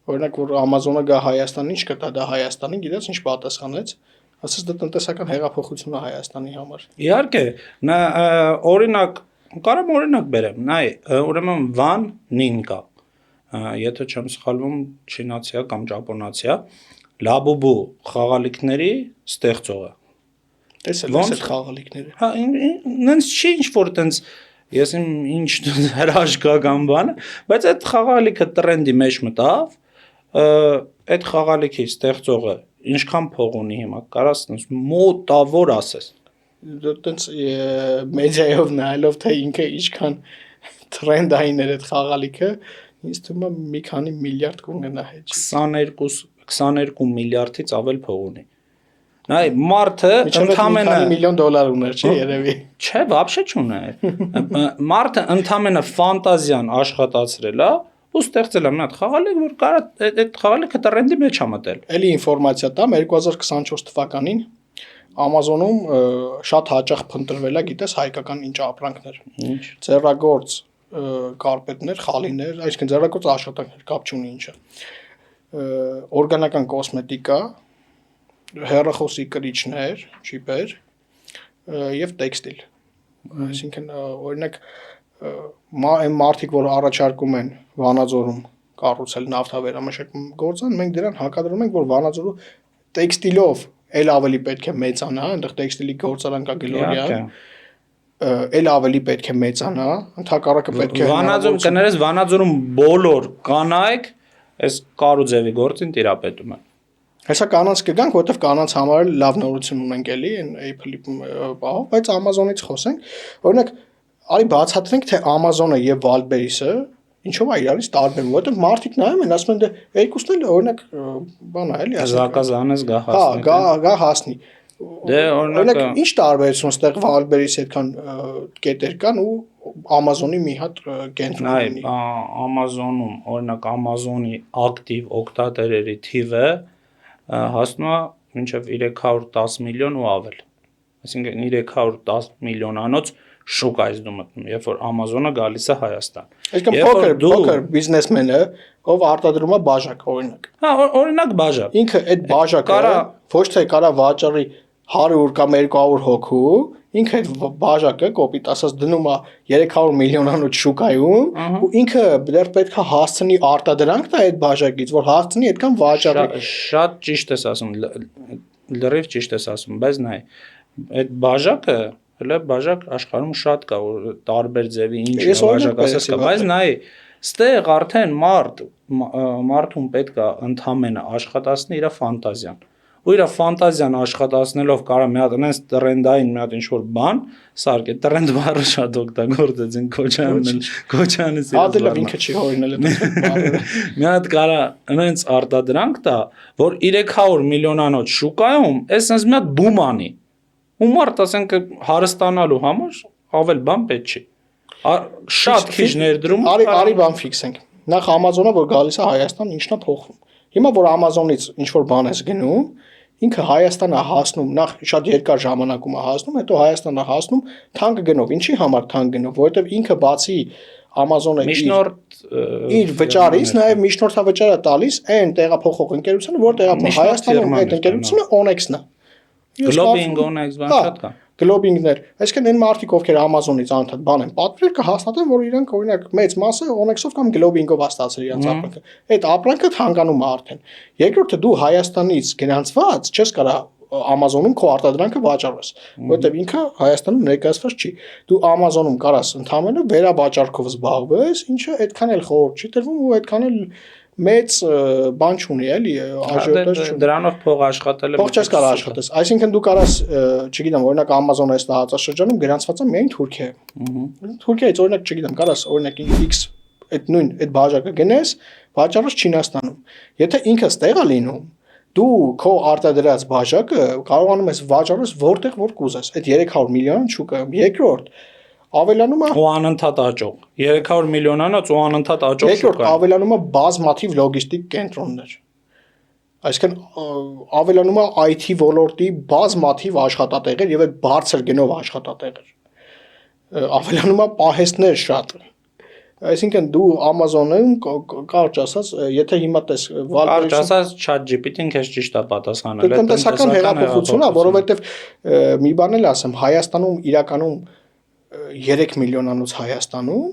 [SPEAKER 2] օրինակ որ Amazon-ը գա Հայաստան, ինչ կտա դա Հայաստանին, գիտես ինչ պատասխանեց։ Ասես դա տնտեսական հեղափոխություն է Հայաստանի համար։
[SPEAKER 1] Իհարկե, նա օրինակ, կարամ օրինակ բերեմ, նայ, ուրեմն Van Ninka, եթե չեմ սխալվում, չինացիա կամ ճապոնացիա, Labubu խաղալիքների ստեղծողը։
[SPEAKER 2] Տեսել ես այդ խաղալիքները։
[SPEAKER 1] Հա, նենց չի ինչ որ տենց ես ինչ հրաշքական բան, բայց այդ խաղալիքը տրենդի մեջ մտավ, այդ խաղալիքի ստեղծողը ինչքան փող ունի հիմա, կարաս մոտավոր ասես։
[SPEAKER 2] Տենց մեդիայով նայելով թե ինքը ինչքան տրենդային էր այդ խաղալիքը, ինձ թվում է մի քանի միլիարդ կունենա հետ։
[SPEAKER 1] 22 միլիարդից ավել փող ունի։ Նայ, մարդը ընդամենը
[SPEAKER 2] $1 միլիոն ուներ, չէ՞ երևի։
[SPEAKER 1] Չէ, вообще չուներ։ Մարդը ընդամենը ֆանտազիան աշխատացրել է ու ստեղծել է մի հատ խաղալիք, որ կարա այդ խաղալիքը տրենդի մեջ է մտել։
[SPEAKER 2] Էլի ինֆորմացիա տամ 2024 թվականին Amazon-ում շատ հաճախ փնտրվել է, գիտես, հայկական ինչ ապրանքներ։
[SPEAKER 1] Ինչ։
[SPEAKER 2] Ձեռագործ կարպետներ, խալիներ, այսինքն ձեռագործ աշխատանքներ, կապ չունի ինչը։ Օրգանական կոսմետիկա, հեռախոսի կրիչներ, չիպեր եւ տեքստիլ։ Այսինքն օրինակ մարդիկ, որ առաջարկում են Վանաձորում կառուցել նավթավերամշակում գործան, մենք դրան հակադրում ենք, որ Վանաձորում տեքստիլով էլ ավելի պետք է մեծանա, այնտեղ տեքստիլի գործարան կա Գլորիա, էլ ավելի պետք է մեծանա, ընդհակառակը պետք է
[SPEAKER 1] Վանաձորում կներես Վանաձորում բոլոր կանայք այս կարուձևի գործին տիրապետում են։
[SPEAKER 2] Հեսա կանանց կգանք, որովհետև կանանց համար լավ նորություն ունենք էլի, Apple-ի պահով, բայց Amazon-ից խոսենք։ Օրինակ, արի բացատրենք, թե Amazon-ը եւ Wildberries-ը ինչով է իրարից տարբերվում, որովհետև մարդիկ նայում են, ասում են դե երկուսն էլ օրինակ բան է էլի,
[SPEAKER 1] Զակազանես գա
[SPEAKER 2] հասնի։ Հա, գա հասնի։
[SPEAKER 1] Դե օրինակ
[SPEAKER 2] ինչ տարբերություն ստեղ Wildberries-ի այդքան կետեր կան ու Amazon-ի մի հատ կենտրոն ունի։
[SPEAKER 1] Նայ, Amazon-ում, օրինակ Amazon-ի ակտիվ օգտատերերի թիվը հասնում է մինչև 310 միլիոն ու ավել։ Այսինքն 310 միլիոնանոց շուկա ես դու մտնում, երբ որ Amazon-ը գալիս է Հայաստան։
[SPEAKER 2] Այսինքն փոքր բիզնեսմենը, ով արտադրում է բաժակ, օրինակ։
[SPEAKER 1] Հա, օրինակ բաժակ։
[SPEAKER 2] Ինքը այդ բաժակը ոչ թե կարա վաճառի 100 կամ 200 հոգու, ինքը այդ բաժակը կոպիտ ասած դնում է 300 միլիոնանոց շուկայում ու ինքը դեռ պետք է հասցնի արտադրանք տա այդ բաժակից, որ հասցնի այդքան վաճառի։
[SPEAKER 1] Շատ ճիշտ ես ասում, լրիվ ճիշտ ես ասում, բայց նայ, այդ բաժակը հələ բաժակ աշխարհում շատ կա, որ տարբեր ձևի ինչ բաժակ ասած կա, բայց նայ, ստեղ արդեն մարդուն պետք է ընդամենը աշխատացնի իր ֆանտազիան։ Ու իր ֆանտազիան աշխատացնելով կարա մի հատ այնպես տրենդային մի հատ ինչ-որ բան սարք է, տրենդ բառը շատ օգտագործեցին Քոչյանից։
[SPEAKER 2] Ադելով ինքը չի հորինել այդ։
[SPEAKER 1] Մի հատ կարա այնպես արտադրանք տա, որ 300 միլիոնանոց շուկայում էս մի հատ բում անի։ Ու մարդ ասենք հարստանալու համար ավել բան պետք չի։ Շատ քիչ ներդրում։
[SPEAKER 2] Արի բան ֆիքսենք։ Նախ Amazon-ը որ գալիս է Հայաստան, ինչն է փոխվում։ Հիմա որ Amazon-ից ինչ որ բան ես գնում, ինքը Հայաստան է հասնում, նախ շատ երկար ժամանակում է հասնում, հետո Հայաստան է հասնում թանկ գնով։ Ինչի համար թանկ գնով, որովհետև ինքը բացի Amazon-ը իր վճարից նաև միջնորդավճար է տալիս այն տեղափոխող ընկերությանը, որ տեղափոխ Հայաստանում այդ ընկերությունը Onex-ն է։
[SPEAKER 1] Globing Onex բան շատ կա։
[SPEAKER 2] գլոբինգներ, այսինքն այն մարդիկ, ովքեր Amazon-ից անընդհատ բան են պատվիրել, կհաստատեն, որ իրանք օրինակ մեծ մասը Onyx-ով կամ գլոբինգով հաստատել իրենց ապրանքը։ Այդ ապրանքը հանգանում է արդեն։ Երկրորդը դու Հայաստանից գրանցված չես կարա Amazon-ում քո արտադրանքը վաճառես, որովհետև ինքը Հայաստանում ներկայացված չի։ Դու Amazon-ում կարաս ընդհանրապես վերավաճառքով զբաղվես, ինչը այդքան էլ խորտ չի տրվում ու այդքան էլ մեծ բան չունի, էլի, աժիոտաժ չունի։
[SPEAKER 1] Դրանով փող աշխատելը
[SPEAKER 2] փող չես կարող աշխատես։ Այսինքն դու կարաս, չգիտեմ, օրինակ Amazon-ը այս տարածաշրջանում գրանցված է միայն Թուրքիա։ Թուրքիայից օրինակ, չգիտեմ, կարաս օրինակ X այդ նույն այդ բաժակը գնես, վաճառես Չինաստանում։ Եթե ինքը ստեղ է լինում, դու քո արտադրած բաժակը կարողանում ես վաճառես որտեղ որ կուզես։ Այդ 300 միլիոն չուկայում։ Երկրորդ ավելանում է
[SPEAKER 1] ու անընդհատ աճող 300 միլիոնանոց ու անընդհատ աճող
[SPEAKER 2] երկրորդ ավելանում է բազմաթիվ լոգիստիկ կենտրոններ, այսինքն ավելանում է IT ոլորտի բազմաթիվ աշխատատեղեր եւ այդ բարձր գնով աշխատատեղեր, ավելանում է պահեստներ շատ, այսինքն դու Amazon-ում կարճ ասած, եթե հիմա տես
[SPEAKER 1] կարճ ասած ChatGPT-ին քեզ ճիշտ է պատասխանել,
[SPEAKER 2] դա տնտեսական հեղափոխություն է, որովհետեւ մի բան էլ ասեմ, Հայաստանում իրականում 3 միլիոնանոց Հայաստանում,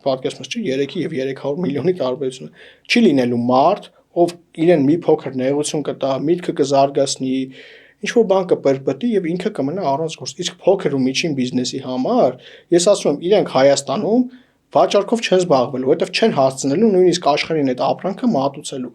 [SPEAKER 2] պատկերացնես չի 3-ի եւ 300 միլիոնի տարբերությունը, չի լինելու մարդ, ով իրեն մի փոքր նեղություն կտա, միտքը կզարգացնի, ինչ որ բան կպրպտի եւ ինքը կմնա առանց գործ։ Իսկ փոքր ու միջին բիզնեսի համար, ես ասում եմ, իրենք Հայաստանում վաճառքով չեն զբաղվելու, որովհետեւ չեն հասցնելու նույնիսկ աշխարհին այդ ապրանքը մատուցելու։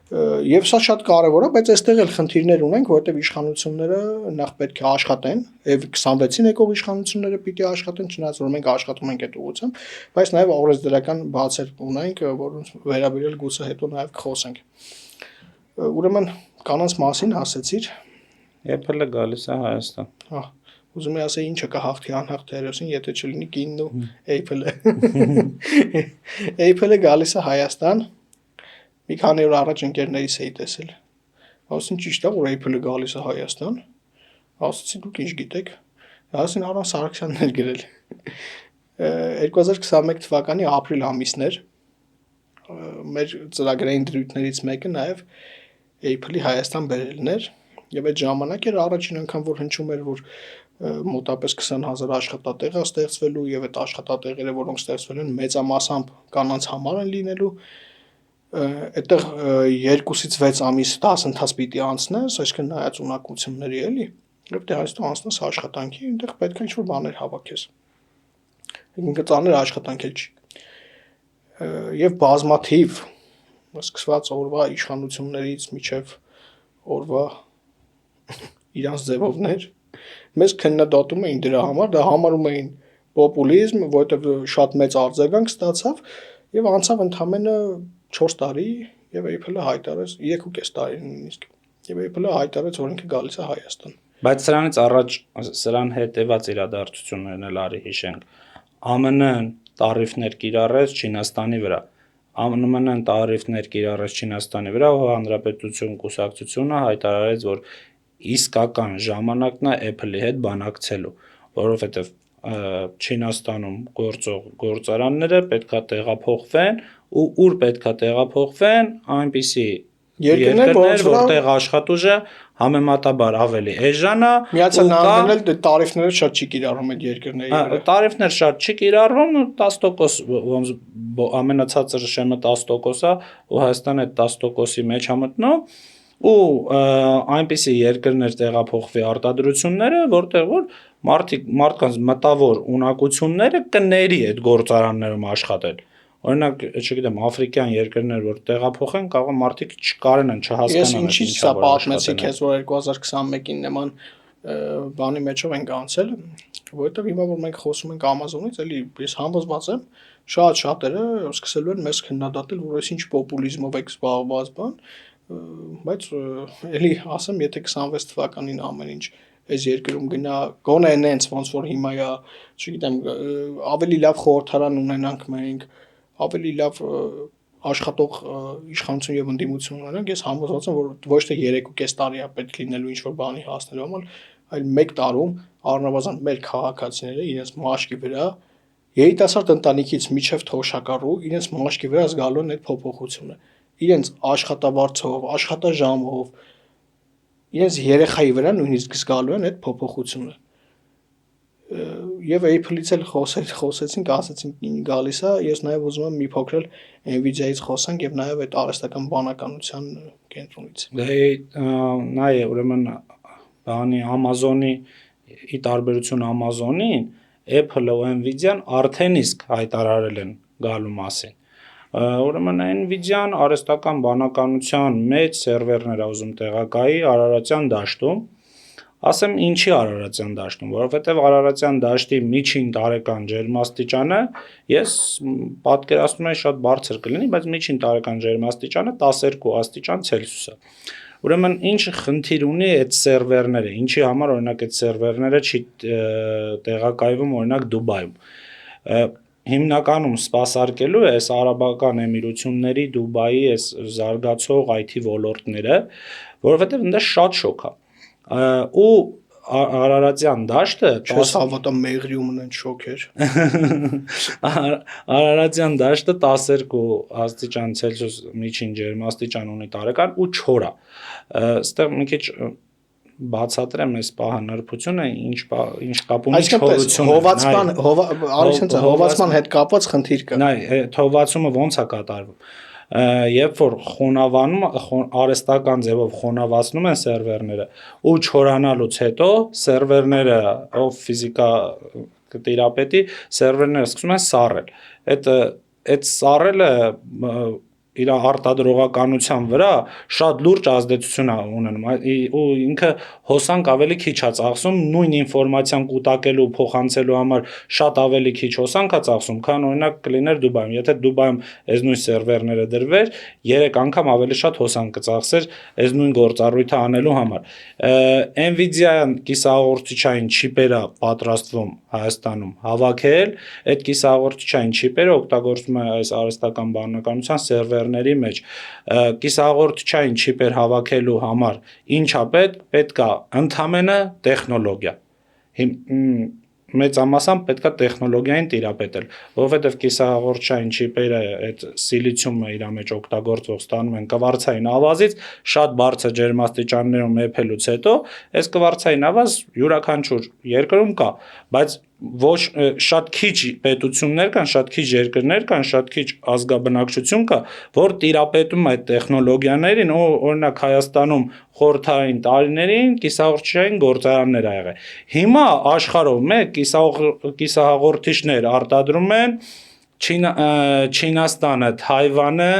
[SPEAKER 2] Եվ սա շատ կարևոր է, բայց այստեղ էլ խնդիրներ ունենք, որովհետև իշխանությունները նախ պետք է աշխատեն, եւ 26-ին եկող իշխանությունները պիտի աշխատեն, չնայած որ մենք աշխատում ենք այդ ուղղությամբ, բայց նաեւ օրենսդրական բացեր ունենք, որոնց վերաբերյալ գուցե հետո նաեւ կխոսենք։ Ուրեմն կանանց մասին ասեցիր։
[SPEAKER 1] Apple-ը գալիս է Հայաստան։
[SPEAKER 2] Հա, ուզում եմ ասել ինչը կհաղթի անհաղթ հերոսին, եթե չլինի կինն ու Apple-ը։ Apple-ը գալիս է Հայաստան։ Մի քանի օր առաջ ընկերներիս էի տեսել։ Ասին ճիշտ է, որ Apple-ը գալիս է Հայաստան։ Ասացի դուք ինչ գիտեք։ Ասին Արոն Սարգսյանն էր գրել։ 2021 թվականի ապրիլ ամիսն էր։ Մեր ծրագրային դրույթներից մեկը նաև Apple-ի Հայաստան բերելն էր, եւ այդ ժամանակ էր առաջին անգամ որ հնչում էր, որ մոտապես 20,000 աշխատատեղ է ստեղծվելու եւ այդ աշխատատեղերը, որոնք ստեղծվել են, մեծամասամբ կանանց համար են լինելու։ Այդտեղ 2-ից 6 ամիս դասընթաց պիտի անցնես, այսինքն նայած ունակությունների էլի, եւ դրանից դու անցնես աշխատանքի, այնտեղ պետք է ինչ-որ բաներ հավաքես։ Ինքը ծանր աշխատանք էլ չի։ Եվ բազմաթիվ սկսված օրվա իշխանություններից միջև օրվա իրանց ձևովներ մեզ քննադատում էին դրա համար, դա համարում էին պոպուլիզմ, որովհետեւ շատ մեծ արձագանք ստացավ եւ անցավ ընդամենը 4 տարի եւ Apple-ը հայտարարեց 3.5 տարի նույնիսկ եւ Apple-ը հայտարարեց, որ ինքը գալիս է Հայաստան։
[SPEAKER 1] Բայց սրանից առաջ սրան հետևած իրադարձություններն էլ արի հիշենք։ ԱՄՆ-ն տարիֆներ կիրառեց Չինաստանի վրա։ ԱՄՆ-ն տարիֆներ կիրառեց Չինաստանի վրա, ու Հանրապետություն կուսակցությունը հայտարարեց, որ իսկական ժամանակն է Apple-ի հետ բանակցելու, որովհետեւ Չինաստանում գործող գործարանները պետքա տեղափոխվեն ու ուր պետքա տեղափոխվեն, այնպիսի երկրներ, որտեղ աշխատուժը համեմատաբար ավելի էժան է,
[SPEAKER 2] Միացյալ Նահանգներն էլ տարիֆները շատ չի կիրառում այդ երկրների վրա։
[SPEAKER 1] Տարիֆներ շատ չի կիրառվում, 10% ամենացածր շեմը 10% է, ու Հայաստանը այդ 10%-ի մեջ է մտնում, ու այնպիսի երկրներ տեղափոխվի արտադրությունները, որտեղ որ մարդկանց մտավոր ունակությունները կների այդ գործարաններում աշխատել։ Օրինակ, չգիտեմ, աֆրիկյան երկրներ, որ տեղափոխեն, կարող մարդիկ չկարենան, չհասկանան։
[SPEAKER 2] Ես ինչի՞ սա պատմեցի քեզ, որ 2021-ին նման բանի մեջով ենք անցել, որովհետև հիմա որ մենք խոսում ենք Amazon-ից, էլի ես համոզված եմ, շատ շատերը սկսելու են մեզ քննադատել, որ այս ինչ պոպուլիզմով եք զբաղված բան, բայց էլի ասեմ, եթե 26 թվականին ամեն ինչ այս երկրում գնա, գոնե այնց ոնց որ հիմա է, չգիտեմ, ավելի լավ խորհրդարան ունենանք մենք, ավելի լավ աշխատող իշխանություն եւ ընդդիմություն ունենանք, ես համոզված եմ, որ ոչ թե 3.5 տարի է պետք լինելու ինչ որ բանի հասնելու համար, այլ 1 տարում առնվազն մեր քաղաքացիները իրենց մաշկի վրա երիտասարդ ընտանիքից միջև թոշակառու իրենց մաշկի վրա զգալու են այդ փոփոխությունը, իրենց աշխատավարձով, աշխատաժամով, իրենց երեխայի վրա նույնիսկ զգալու են այդ փոփոխությունը։ Եվ Apple-ից էլ խոսեցինք, ասացինք գալիս է, ես նաև ուզում եմ մի փոքր Nvidia-ից խոսանք եւ նաև այդ արհեստական բանականության կենտրոնից։
[SPEAKER 1] Նա է ուրեմն բանի Amazon-ի ի տարբերություն Amazon-ին Apple-ը ու Nvidia-ն արդեն իսկ հայտարարել են գալու մասին։ Ուրեմն Nvidia-ն արհեստական բանականության մեծ սերվերներ է ուզում տեղակայի Արարատյան դաշտում։ Ասեմ ինչի Արարատյան դաշտում, որովհետև Արարատյան դաշտի միջին տարեկան ջերմաստիճանը ես պատկերացնում եմ շատ բարձր կլինի, բայց միջին տարեկան ջերմաստիճանը 12 աստիճան Ցելսիուս է։ Ուրեմն ինչ խնդիր ունի այդ սերվերները, ինչի համար օրինակ այդ սերվերները չի տեղակայվում օրինակ Դուբայում։ Հիմնականում սպասարկելու է այս Արաբական Էմիրությունների Դուբայի այս զարգացող IT ոլորտները, որովհետև այնտեղ շատ շոկ է։ Ու Արարատյան դաշտը
[SPEAKER 2] չես հավատա Մեղրիումն այն շոկ էր։
[SPEAKER 1] Արարատյան դաշտը 12 աստիճան Ցելսիուս միջին ջերմաստիճան ունի տարեկան ու չոր է։ Այստեղ մի քիչ բացատրեմ այս պահը նրբությունը ինչ կապ ունի չորությունը։
[SPEAKER 2] Հովացման հետ կապված խնդիր կա։
[SPEAKER 1] Նայ, թողվածումը ոնց է կատարվում։ Երբ որ խոնավանում արհեստական ձևով խոնավացնում են սերվերները ու չորանալուց հետո սերվերները ով ֆիզիկա տիրապետի սերվերները սկսում են սառել։ Այդ սառելը իր արտադրողականության վրա շատ լուրջ ազդեցություն է ունենում ու ինքը հոսանք ավելի քիչ է ծախսում նույն ինֆորմացիան կուտակելու փոխանցելու համար շատ ավելի քիչ հոսանք է ծախսում քան օրինակ կլիներ Դուբայում եթե Դուբայում այս նույն սերվերները դրվեր 3 անգամ ավելի շատ հոսանք կծախսեր այս նույն գործառույթը անելու համար Nvidia-ն կիսահաղորդչային չիպեր է պատրաստվում Հայաստանում հավաքել այդ կիսահաղորդչային չիպերը օգտագործվում է այս արհեստական բանականության սերվերների մեջ կիսահաղորդչային չիպեր հավաքելու համար ինչա պետք է ընդհանրապես տեխնոլոգիա մեծամասամբ պետք է տեխնոլոգիային տիրապետել որովհետև կիսահաղորդչային չիպերը այդ սիլիցիումը իր մեջ օգտագործող ստանում են կվարցային ավազից շատ բարձր ջերմաստիճաններում եփելուց հետո այս կվարցային ավազ յուրաքանչյուր երկրում կա բայց ոչ շատ քիչ պետություններ կան, շատ քիչ երկրներ կան, շատ քիչ ազգաբնակչություն կա, որ տիրապետում այդ տեխնոլոգիաներին, օրինակ Հայաստանում խորհրդային տարիներին կիսահաղորդչային գործարաններ ա եղել։ Հիմա աշխարհով մեկ կիսահաղորդիչներ արտադրում են Չինաստանը, Թայվանը,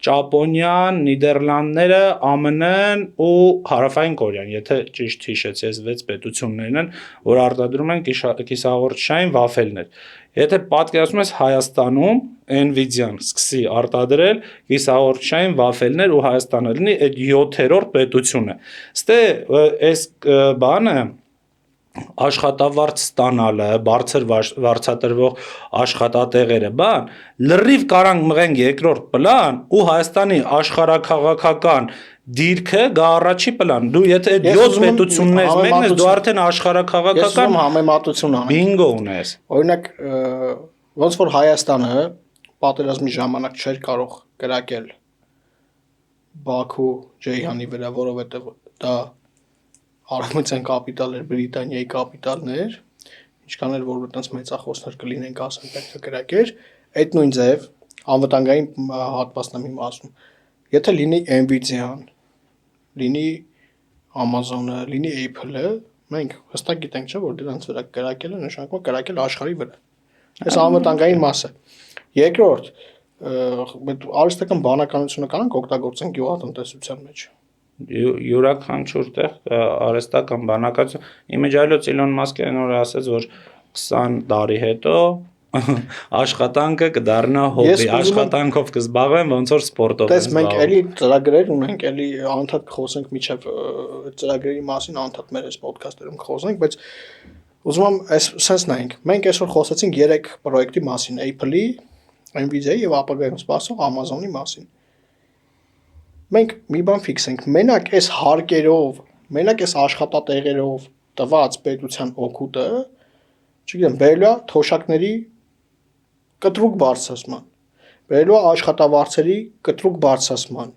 [SPEAKER 1] Ճապոնիան, Նիդերլանդները, ԱՄՆ-ն ու Հարավային Կորեան, եթե ճիշտ հիշեցի, այս 6 պետություններն են, որ արտադրում են կիսահաղորդչային վաֆելներ։ Եթե պատկերացնում ես Հայաստանում Nvidia-ն սկսի արտադրել կիսահաղորդչային վաֆելներ ու Հայաստանը լինի այդ 7-րդ պետությունը։ Ստե այս բանը աշխատավարձ ստանալը, բարձր վարձատրվող աշխատատեղերը, լրիվ կարանք մղենք երկրորդ պլան ու Հայաստանի աշխարհաքաղաքական դիրքը գա առաջի պլան։ Դու եթե այդ 7 պետություններից մեկն ես, դու արդեն աշխարհաքաղաքական
[SPEAKER 2] համեմատություն անես։
[SPEAKER 1] Բինգո ունես։
[SPEAKER 2] Օրինակ, ոնց որ Հայաստանը պատերազմի ժամանակ չէր կարող կրակել Բաքու Ջեյհանի վրա, որովհետև դա Արևմտյան կապիտալ էր, Բրիտանիայի կապիտալն էր, ինչքան էլ որ այդպես մեծախոսներ կլինենք, ասենք պետք է կրակեր, այդ նույն ձև անվտանգային հատվածն եմ հիմա ասում։ Եթե լինի Nvidia-ն, լինի Amazon-ը, լինի Apple-ը, մենք հստակ գիտենք, չէ՞, որ դրանց վրա կրակելը նշանակում է կրակել աշխարհի վրա։ Այս անվտանգային մասը։ Երկրորդ, արհեստական բանականությունը կանանք օգտագործենք գյուղատնտեսության մեջ։
[SPEAKER 1] Յուրաքանչյուր տեղ արհեստական բանականություն իմիջիայլոց Իլոն Մասկը նոր ասաց որ 20 տարի հետո աշխատանքը կդառնա հոբբի աշխատանքով կզբաղվեն ոնց որ սպորտով
[SPEAKER 2] են զբաղվում մենք էլի ծրագրեր ունենք էլի անդադ խոսենք միջև ծրագրերի մասին անդադ մեր այս ոդքասթերում խոսենք բայց ուզում եմ այս sense նայենք մենք այսօր խոսեցինք 3 պրոյեկտի մասին Apple-ի Nvidia-ի եւ ապագայում սպասող Amazon-ի մասին մենք մի բան ֆիքսենք մենակ այս հարկերով մենակ այս աշխատատեղերով տված պետության օգուտը չգիտեմ բերելու է թոշակների կտրուկ բարձրացման բերելու է աշխատավարձերի կտրուկ բարձրացման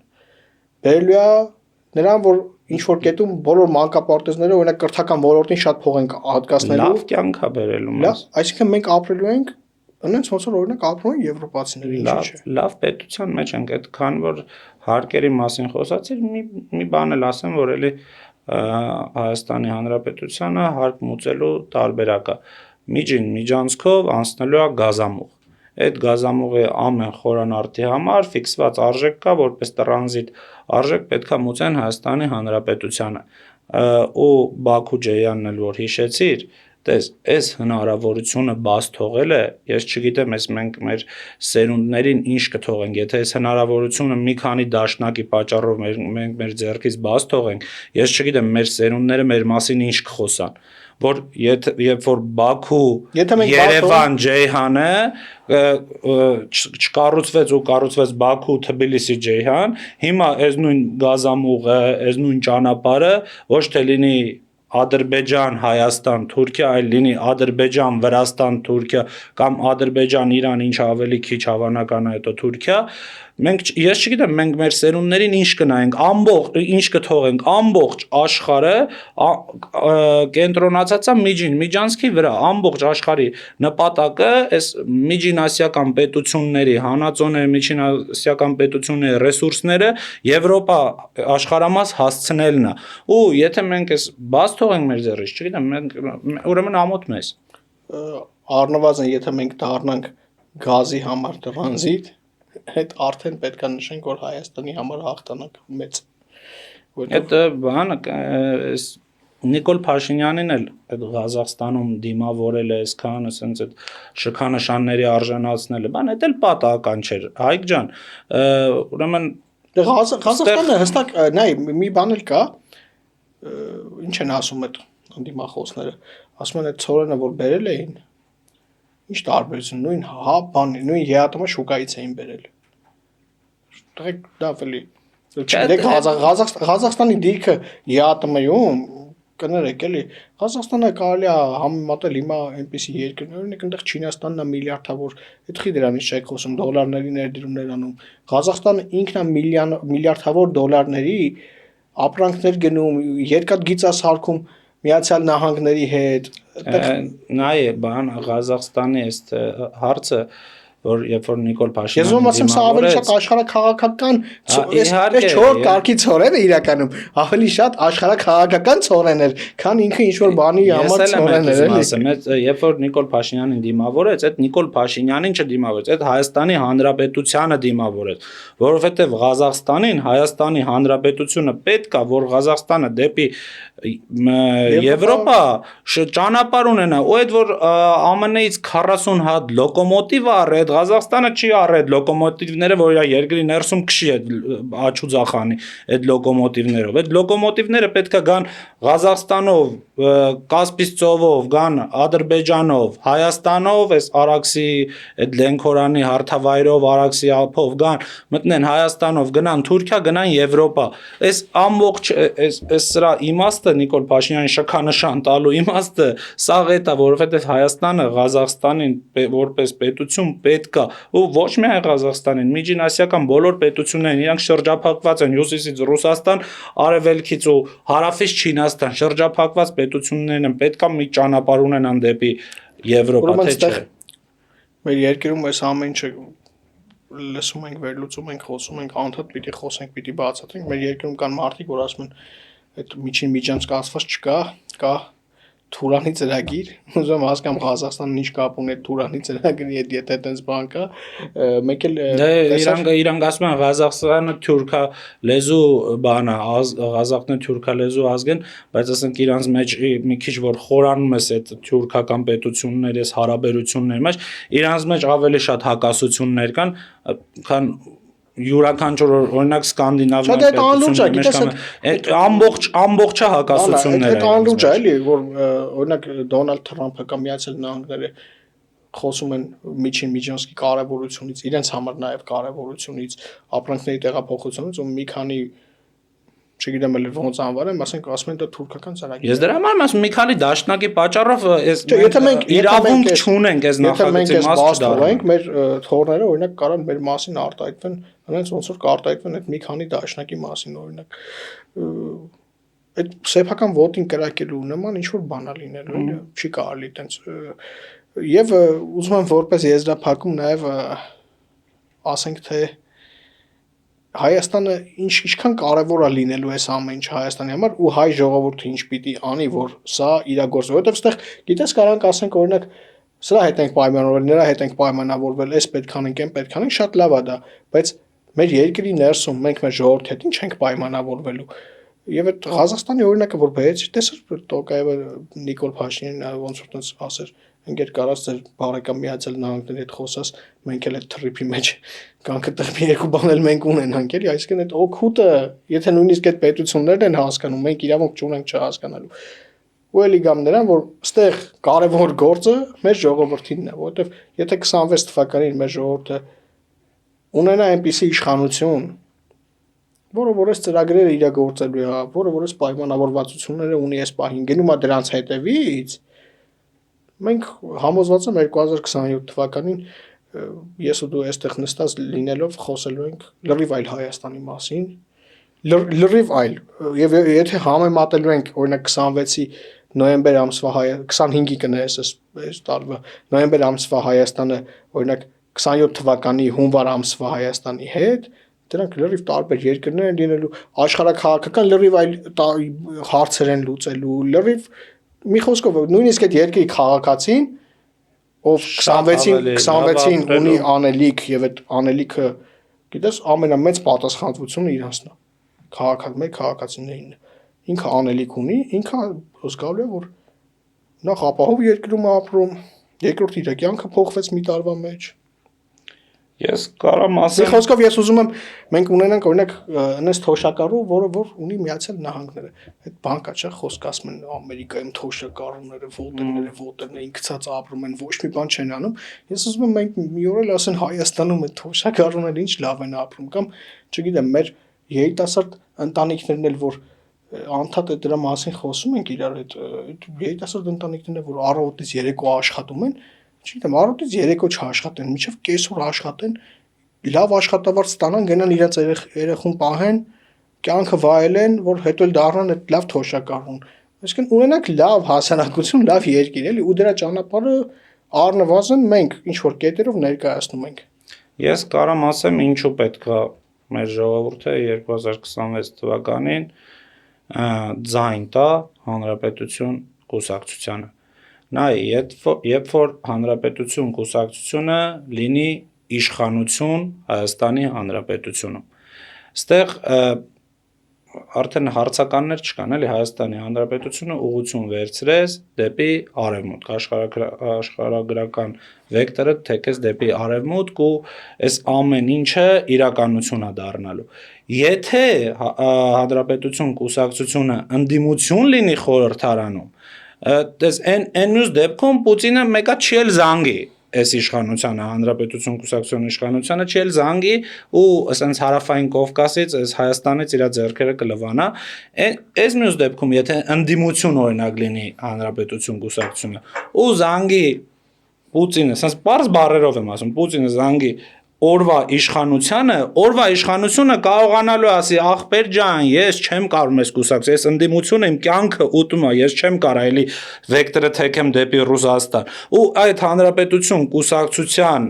[SPEAKER 2] բերելու է նրան որ ինչ որ կետում բոլոր մանկապարտեզները օրինակ կրթական ոլորտին շատ փող են հատկացնելու։
[SPEAKER 1] Լավ կյանք է բերելու մեզ։
[SPEAKER 2] Այսինքն մենք ապրելու ենք այնց ոնց որ օրինակ ապրում են եվրոպացիները, ինչի՞ չէ։
[SPEAKER 1] Լավ պետության մեջ ենք, այդքան որ հարկերի մասին խոսացիր, մի բան էլ ասեմ, որ էլի Հայաստանի Հանրապետությանը հարկ մուծելու տարբերակը միջին միջանցքով անցնելու է գազամուղ։ Այդ գազամուղի ամեն խորանարդի համար ֆիքսված արժեք կա, որպես տրանզիտ արժեք պետքա մուծեն Հայաստանի Հանրապետությանը։ Ու Բաքու Ջեյանն էլ որ հիշեցիր, տես, այս հնարավորությունը բաց թողել է, ես չգիտեմ, մենք մեր սերունդներին ինչ կթողենք, եթե այս հնարավորությունը մի քանի դաշնակի պատճառով մենք մեր ձեռքից բաց թողենք, ես չգիտեմ, մեր սերունդները մեր մասին ինչ կխոսան, որ երբ որ Բաքու, Երևան, Ջեյհանը չկառուցվեց ու կառուցվեց Բաքու, Թբիլիսի, Ջեյհան, հիմա այս նույն գազամուղը, այս նույն ճանապարհը ոչ թե լինի Ադրբեջան, Հայաստան, Թուրքիա, այլ լինի Ադրբեջան, Վրաստան, Թուրքիա կամ Ադրբեջան, Իրան, ինչ ավելի քիչ հավանական է, հետո Թուրքիա, ես չգիտեմ, մենք մեր սերունդներին ինչ կնայենք, ինչ կթողենք, ամբողջ աշխարհը կենտրոնացած է միջանցքի վրա, ամբողջ աշխարհի նպատակը այս միջինասիական պետությունների, հանածոների միջինասիական պետությունների ռեսուրսները Եվրոպա աշխարհամաս հասցնելն է։ Ու եթե մենք այս բաց թողենք մեր ձեռից, չգիտեմ, մենք ուրեմն ամոթ մեզ։
[SPEAKER 2] Առնվազն եթե մենք դառնանք գազի համար տրանզիտ, այդ արդեն պետք է նշենք, որ Հայաստանի համար հաղթանակ մեծ։
[SPEAKER 1] Այդ բանը Նիկոլ Փաշինյանին էլ այդ Ղազախստանում դիմավորել է այսքան, ասենց այդ շքանշանների արժանացնել է, բան, այդ էլ պատահական չէր, Հայկ ջան, ուրեմն
[SPEAKER 2] Ղազախստանը հստակ, նայ, մի բան էլ կա, ինչ են ասում այդ դիմախոսները, ասում են այդ ցորենը, որ բերել էին, ինչ տարբերություն, նույն բան, նույն ԵԱՏՄ շուկայից էին բերել։ Տղեկ լավ էլի։ Չգիտեք Ղազախստանի դիրքը ԵԱՏՄ-ում կներեք էլի, Ղազախստանը կարելի է համեմատել հիմա այնպիսի երկրներ, օրինակ այնտեղ Չինաստանն է միլիարդավոր, այդքի դրանից չէ խոսում, դոլարների ներդրումներ անում։ Ղազախստանը ինքն է միլիարդավոր դոլարների ապրանքներ գնում, երկաթգիծասարքում Միացյալ Նահանգների հետ։
[SPEAKER 1] Նայ բան Ղազախստանի այս հարցը, որ երբ որ Նիկոլ Փաշինյանը
[SPEAKER 2] ես ում ասեմ, սա ավելի շատ աշխարհաքաղաքական, այս 4 կարգի ցորենը իրականում ավելի շատ աշխարհաքաղաքական ցորեն էր, քան ինքը ինչ որ բանի համար ցորեն էր,
[SPEAKER 1] էլի։ Երբ որ Նիկոլ Փաշինյանին դիմավորեց, այդ Նիկոլ Փաշինյանին չդիմավորեց, այդ Հայաստանի Հանրապետությանը դիմավորեց, որովհետև Ղազախստանին Հայաստանի Հանրապետությունը պետք է, որ Ղազախստանը դեպի Եվրոպա ճանապարհ ունենա, ու այդ որ ԱՄՆ-ից 40 հատ լոկոմոտիվ առ այդ Ղազախստանը չի առ այդ լոկոմոտիվները, որ իր երկրի ներսում քշի այդ աչուձախանի այդ լոկոմոտիվներով։ Այդ լոկոմոտիվները պետք է գան Ղազախստանով, Կասպից ծովով, գան Ադրբեջանով, Հայաստանով, այս Արաքսի այդ Լենքորանի հարթավայրով, Արաքսի ափով գան, մտնեն Հայաստանով, գնան Թուրքիա, գնան Եվրոպա։ Այս ամբողջ այս սրա իմաստը Նիկոլ Փաշինյանի շքանշան տալու իմաստը սա այդ է, որովհետև Հայաստանը Ղազախստանին որպես պետություն պետք է, ու ոչ միայն Ղազախստանին, միջինասիական բոլոր պետություններին, իրանք շրջափակված են հյուսիսից Ռուսաստան, արևելքից ու հարավից Չինաստան, շրջափակված պետություններն են, պետք է մի ճանապարհ ունենան դեպի Եվրոպա, թե չէ։
[SPEAKER 2] Մեր երկրում այս ամեն ինչը լսում ենք, վերլուծում ենք, խոսում ենք, անդադ պիտի խոսենք, պիտի բացատրենք, մեր երկրում կան մարդիկ, որ ասում են այդ միջին միջանցք ասված չկա, կա Թուրանի ծրագիր, ուզում հասկամ Ղազախստանն ինչ կապ ունի Թուրանի ծրագրի հետ, եթե այդպես բան կա, մեկ էլ
[SPEAKER 1] իրանք ասում են Ղազախստանը թուրքա լեզու բան է, Ղազախն է թուրքա լեզու ազգ են, բայց ասենք իրանց մեջ մի քիչ որ խորանում ես այդ թուրքական պետությունների, այս հարաբերությունների մեջ, իրանց մեջ ավելի շատ հակասություններ կան, քան յուրաքանչյուր օրինակ սկանդինավյան պետությունների ամբողջը հակասություններ
[SPEAKER 2] են։ Այդ անլուճ է, էլի, որ օրինակ Դոնալդ Թրամփը կամ Միացյալ Նահանգները խոսում են միջին միջանցքի կարևորությունից, իրենց համար նաև կարևորությունից, ապրանքների տեղափոխությունից ու մի քանի չգիտեմ էլ ոնց անվանեմ, ասենք ասում են դա թուրքական ծրագիր։
[SPEAKER 1] Ես դրա համար ասում մի քանի դաշնակի պատճառով այս
[SPEAKER 2] իրավունք
[SPEAKER 1] չունենք այս նախագծի մասը
[SPEAKER 2] դառնանք, մեր թորները օրինակ կարան մեր մասին արտահայտվեն, հենց ոնց որ կարտահայտվեն այդ մի քանի դաշնակի մասին օրինակ այդ սեփական voting կրակելու նման ինչ որ բան է լինելու, էլի չի կարելի տենց եւ ուզում եմ որպես եզրափակում նաեւ ասենք թե Հայաստանը ինչքան կարևոր է լինելու այս ամեն ինչ Հայաստանի համար ու հայ ժողովուրդը ինչ պիտի անի որ սա իրագործվի որովհետեւ այստեղ գիտես կարանք ասենք օրինակ սրա հետ ենք պայմանավորվել նրա հետ ենք պայմանավորվել այս պետք անենք այն պետք անենք շատ լավ է դա բայց մեր երկրի ներսում մենք մեր ժողովրդի հետ ինչ ենք պայմանավորվելու եւ այդ Ղազախստանի օրինակը որ բերեցի տեսար Տոկայևը Նիկոլ Փաշինյանն ոնց որ տես ասեր ընկեր կարած ձեր բարեկամ Միացյալ Նահանգների հետ խոսած մենք էլ այդ թրիփի մեջ կանքը տեղ մի երկու բան էլ մենք ունենանք էլի այսինքն այդ օգուտը եթե նույնիսկ այդ պետություններն են հասկանում մենք իրավունք չունենք չհասկանալու ու էլի գամ նրան որ ստեղ կարևոր գործը մեր ժողովրդինն է որովհետեւ եթե 26 թվականին մեր ժողովուրդը ունենա այնպիսի իշխանություն որը որ այս ծրագրերը իրագործելու է որը որ այս պայմանավորվածությունները ունի այս պահին գնում է դրանց հետևից մենք համոզված եմ 2027 թվականին ես ու դու այստեղ նստած լինելով խոսելու ենք լրիվ այլ Հայաստանի մասին լրիվ այլ եւ եթե համեմատելու ենք օրինակ 26-ի նոյեմբեր ամսվա 25-ի կներես այս տարվա նոյեմբեր ամսվա Հայաստանը օրինակ 27 թվականի հունվար ամսվա Հայաստանի հետ դրանք լրիվ տարբեր երկրներ են լինելու աշխարհակաղակական լրիվ այլ հարցեր են լուծելու լրիվ մի խոսքով նույնիսկ այդ երկրի քաղաքացին ով 26-ին ունի անելիք եւ այդ անելիքը գիտես ամենամեծ պատասխանատվությունը իրանցն է մեր քաղաքացիներին ինքը անելիք ունի ինքը զգալու է որ նախ ապահով երկրում է ապրում երկրորդ իր կյանքը փոխվեց մի տարվա մեջ
[SPEAKER 1] Ես կարամ ասեմ
[SPEAKER 2] խոսքով ես ուզում եմ մենք ունենանք օրինակ այնպես թոշակառու որը որ ունի Միացյալ Նահանգները այդ բանկա չէ խոսք ասում են Ամերիկայում թոշակառուները վոտերներին գցած ապրում են ոչ մի բան չեն անում ես ուզում եմ մենք մի օր էլ ասեն Հայաստանում այդ թոշակառուները ինչ լավ են ապրում կամ չգիտեմ մեր երիտասարդ ընտանիքներն էլ որ անդադ դրա մասին խոսում ենք իրար այդ երիտասարդ ընտանիքներն որ առավոտից երեկո աշխատում են չգիտեմ, առավոտից երեկո չաշխատեն, մինչև կեսօր աշխատեն, լավ աշխատավարձ ստանան, գնան իրաց երեխուն պահեն, կյանքը վայելեն, որ հետո էլ դառնան այդ լավ թոշակառուն։ Այսինքն ունենանք լավ հասարակություն, լավ երկիր, էլի, ու դրա ճանապարհը առնվազն մենք ինչ որ կետերով ներկայացնում ենք։
[SPEAKER 1] Ես կարամ ասեմ ինչու պետք է մեր ժողովուրդը 2026 թվականին ձայն տա հանրապետություն կուսակցությանը։ Նայ, երբ որ հանրապետություն կուսակցությունը լինի իշխանություն Հայաստանի Հանրապետությունում։ Ստեղ արդեն հարցականներ չկան, էլի Հայաստանի Հանրապետությունը ուղղություն վերցրեց դեպի արևմուտք, աշխարհագրական վեկտորը թեքեց դեպի արևմուտք ու այս ամեն ինչը իրականություն է դառնալու։ Եթե Հանրապետություն կուսակցությունը ընդդիմություն լինի խորհրդարանում Դες այն մյուս դեպքում Պուտինը մեկա չի էլ զանգի այս իշխանությանը հանրապետություն կուսակցության իշխանությանը չի էլ զանգի ու ասենց հարավային Կովկասից այս Հայաստանից իր ձեռքերը կլվանա այս մյուս դեպքում եթե ընդդիմություն օրինակ լինի հանրապետություն կուսակցությունը ու զանգի Պուտինը ասենց բարձ բառերով եմ ասում Պուտինը զանգի օրվա իշխանությունը կարողանալու ասի ախպեր ջան ես չեմ կարող ես կուսակցել ես ընդդիմություն եմ կյանքը ուտում է ես չեմ կարող էլի վեկտորը թեքեմ դեպի Ռուսաստան ու այդ հանրապետություն կուսակցության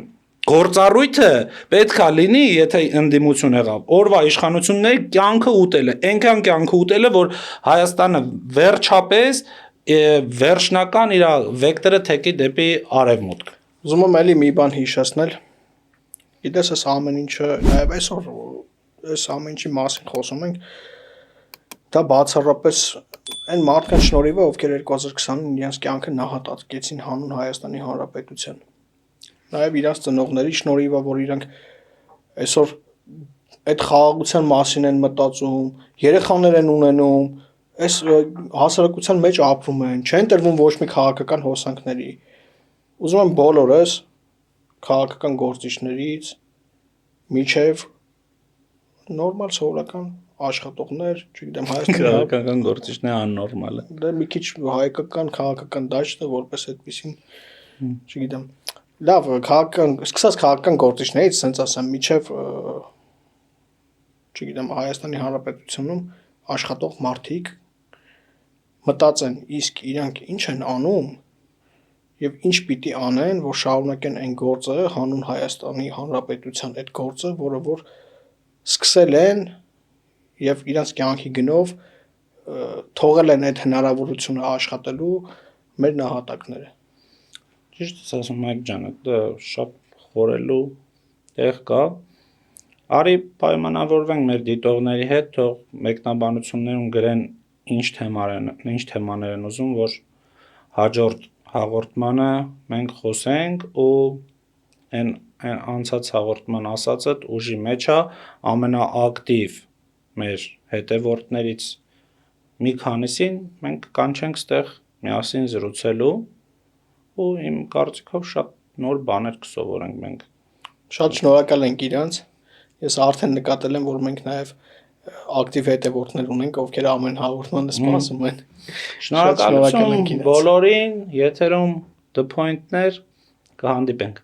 [SPEAKER 1] գործառույթը պետքա լինի եթե ընդդիմություն եղավ օրվա իշխանությունների կյանքը ուտելը այնքան կյանքը ուտելը որ Հայաստանը վերջապես վերջնական իր վեկտորը թեկի դեպի արևմուտք
[SPEAKER 2] ուզում եմ էլի մի բան հիշեցնել Գիտես, այս ամեն ինչը, նաև այսօր այս ամեն ինչի մասին խոսում ենք, դա բացառապես այն մարդկանց շնորհիվ է, ովքեր 2020-ին իրենց կյանքը նահատակեցին հանուն Հայաստանի Հանրապետության։ Նաև իրենց ծնողների շնորհիվ է, որ իրանք այսօր այդ խաղաղության մասին են մտածում, երեխաներ են ունենում, այս հասարակության մեջ ապրում են, չեն տրվում ոչ մի քաղաքական հոսանքների։ Ուզում եմ բոլորս քաղաքական գործիչներից միջև նորմալ սովորական աշխատողներ, չգիտեմ, Հայաստանի
[SPEAKER 1] քաղաքական գործիչն է աննորմալ է։
[SPEAKER 2] Դա մի քիչ հայկական քաղաքական դաշտը որպես այդպեսին, չգիտեմ։ Լավ, սկսած քաղաքական գործիչներից, ասենց ասեմ, միջև չգիտեմ, Հայաստանի Հանրապետությունում աշխատող մարդիկ մտածեն, իսկ իրանք ինչ են անում եւ ինչ պիտի անեն, որ շարունակեն այն գործը հանուն Հայաստանի Հանրապետության այդ գործը, որը որ սկսել են եւ իրանք կյանքի գնով թողել են այդ հնարավորությունը աշխատելու մեր նահատակները։
[SPEAKER 1] Ճիշտ ես ասում, Մայք ջան, դա շատ խորելու տեղ կա։ Արի պայմանավորվենք մեր դիտողների հետ, թող մեկնաբանություններում գրեն ինչ թեմաներ են ուզում, որ հաջորդ հաղորդմանը մենք խոսենք ու այն անցած հաղորդման ասածը ուժի մեջ է ամենաակտիվ մեր հետևորդներից մի քանիսին մենք կանչենք ստեղ միասին զրուցելու ու իմ կարծիքով շատ նոր բաներ կսովորենք մենք։
[SPEAKER 2] Շատ շնորհակալ ենք իրանց։ Ես արդեն նկատել եմ, որ մենք նաև ակտիվ հետևորդներ ունենք, ովքեր ամեն հաղորդմանը սպասում են։
[SPEAKER 1] Շնորհակալություն բոլորին, եթերում The Point-ներ, կհանդիպենք։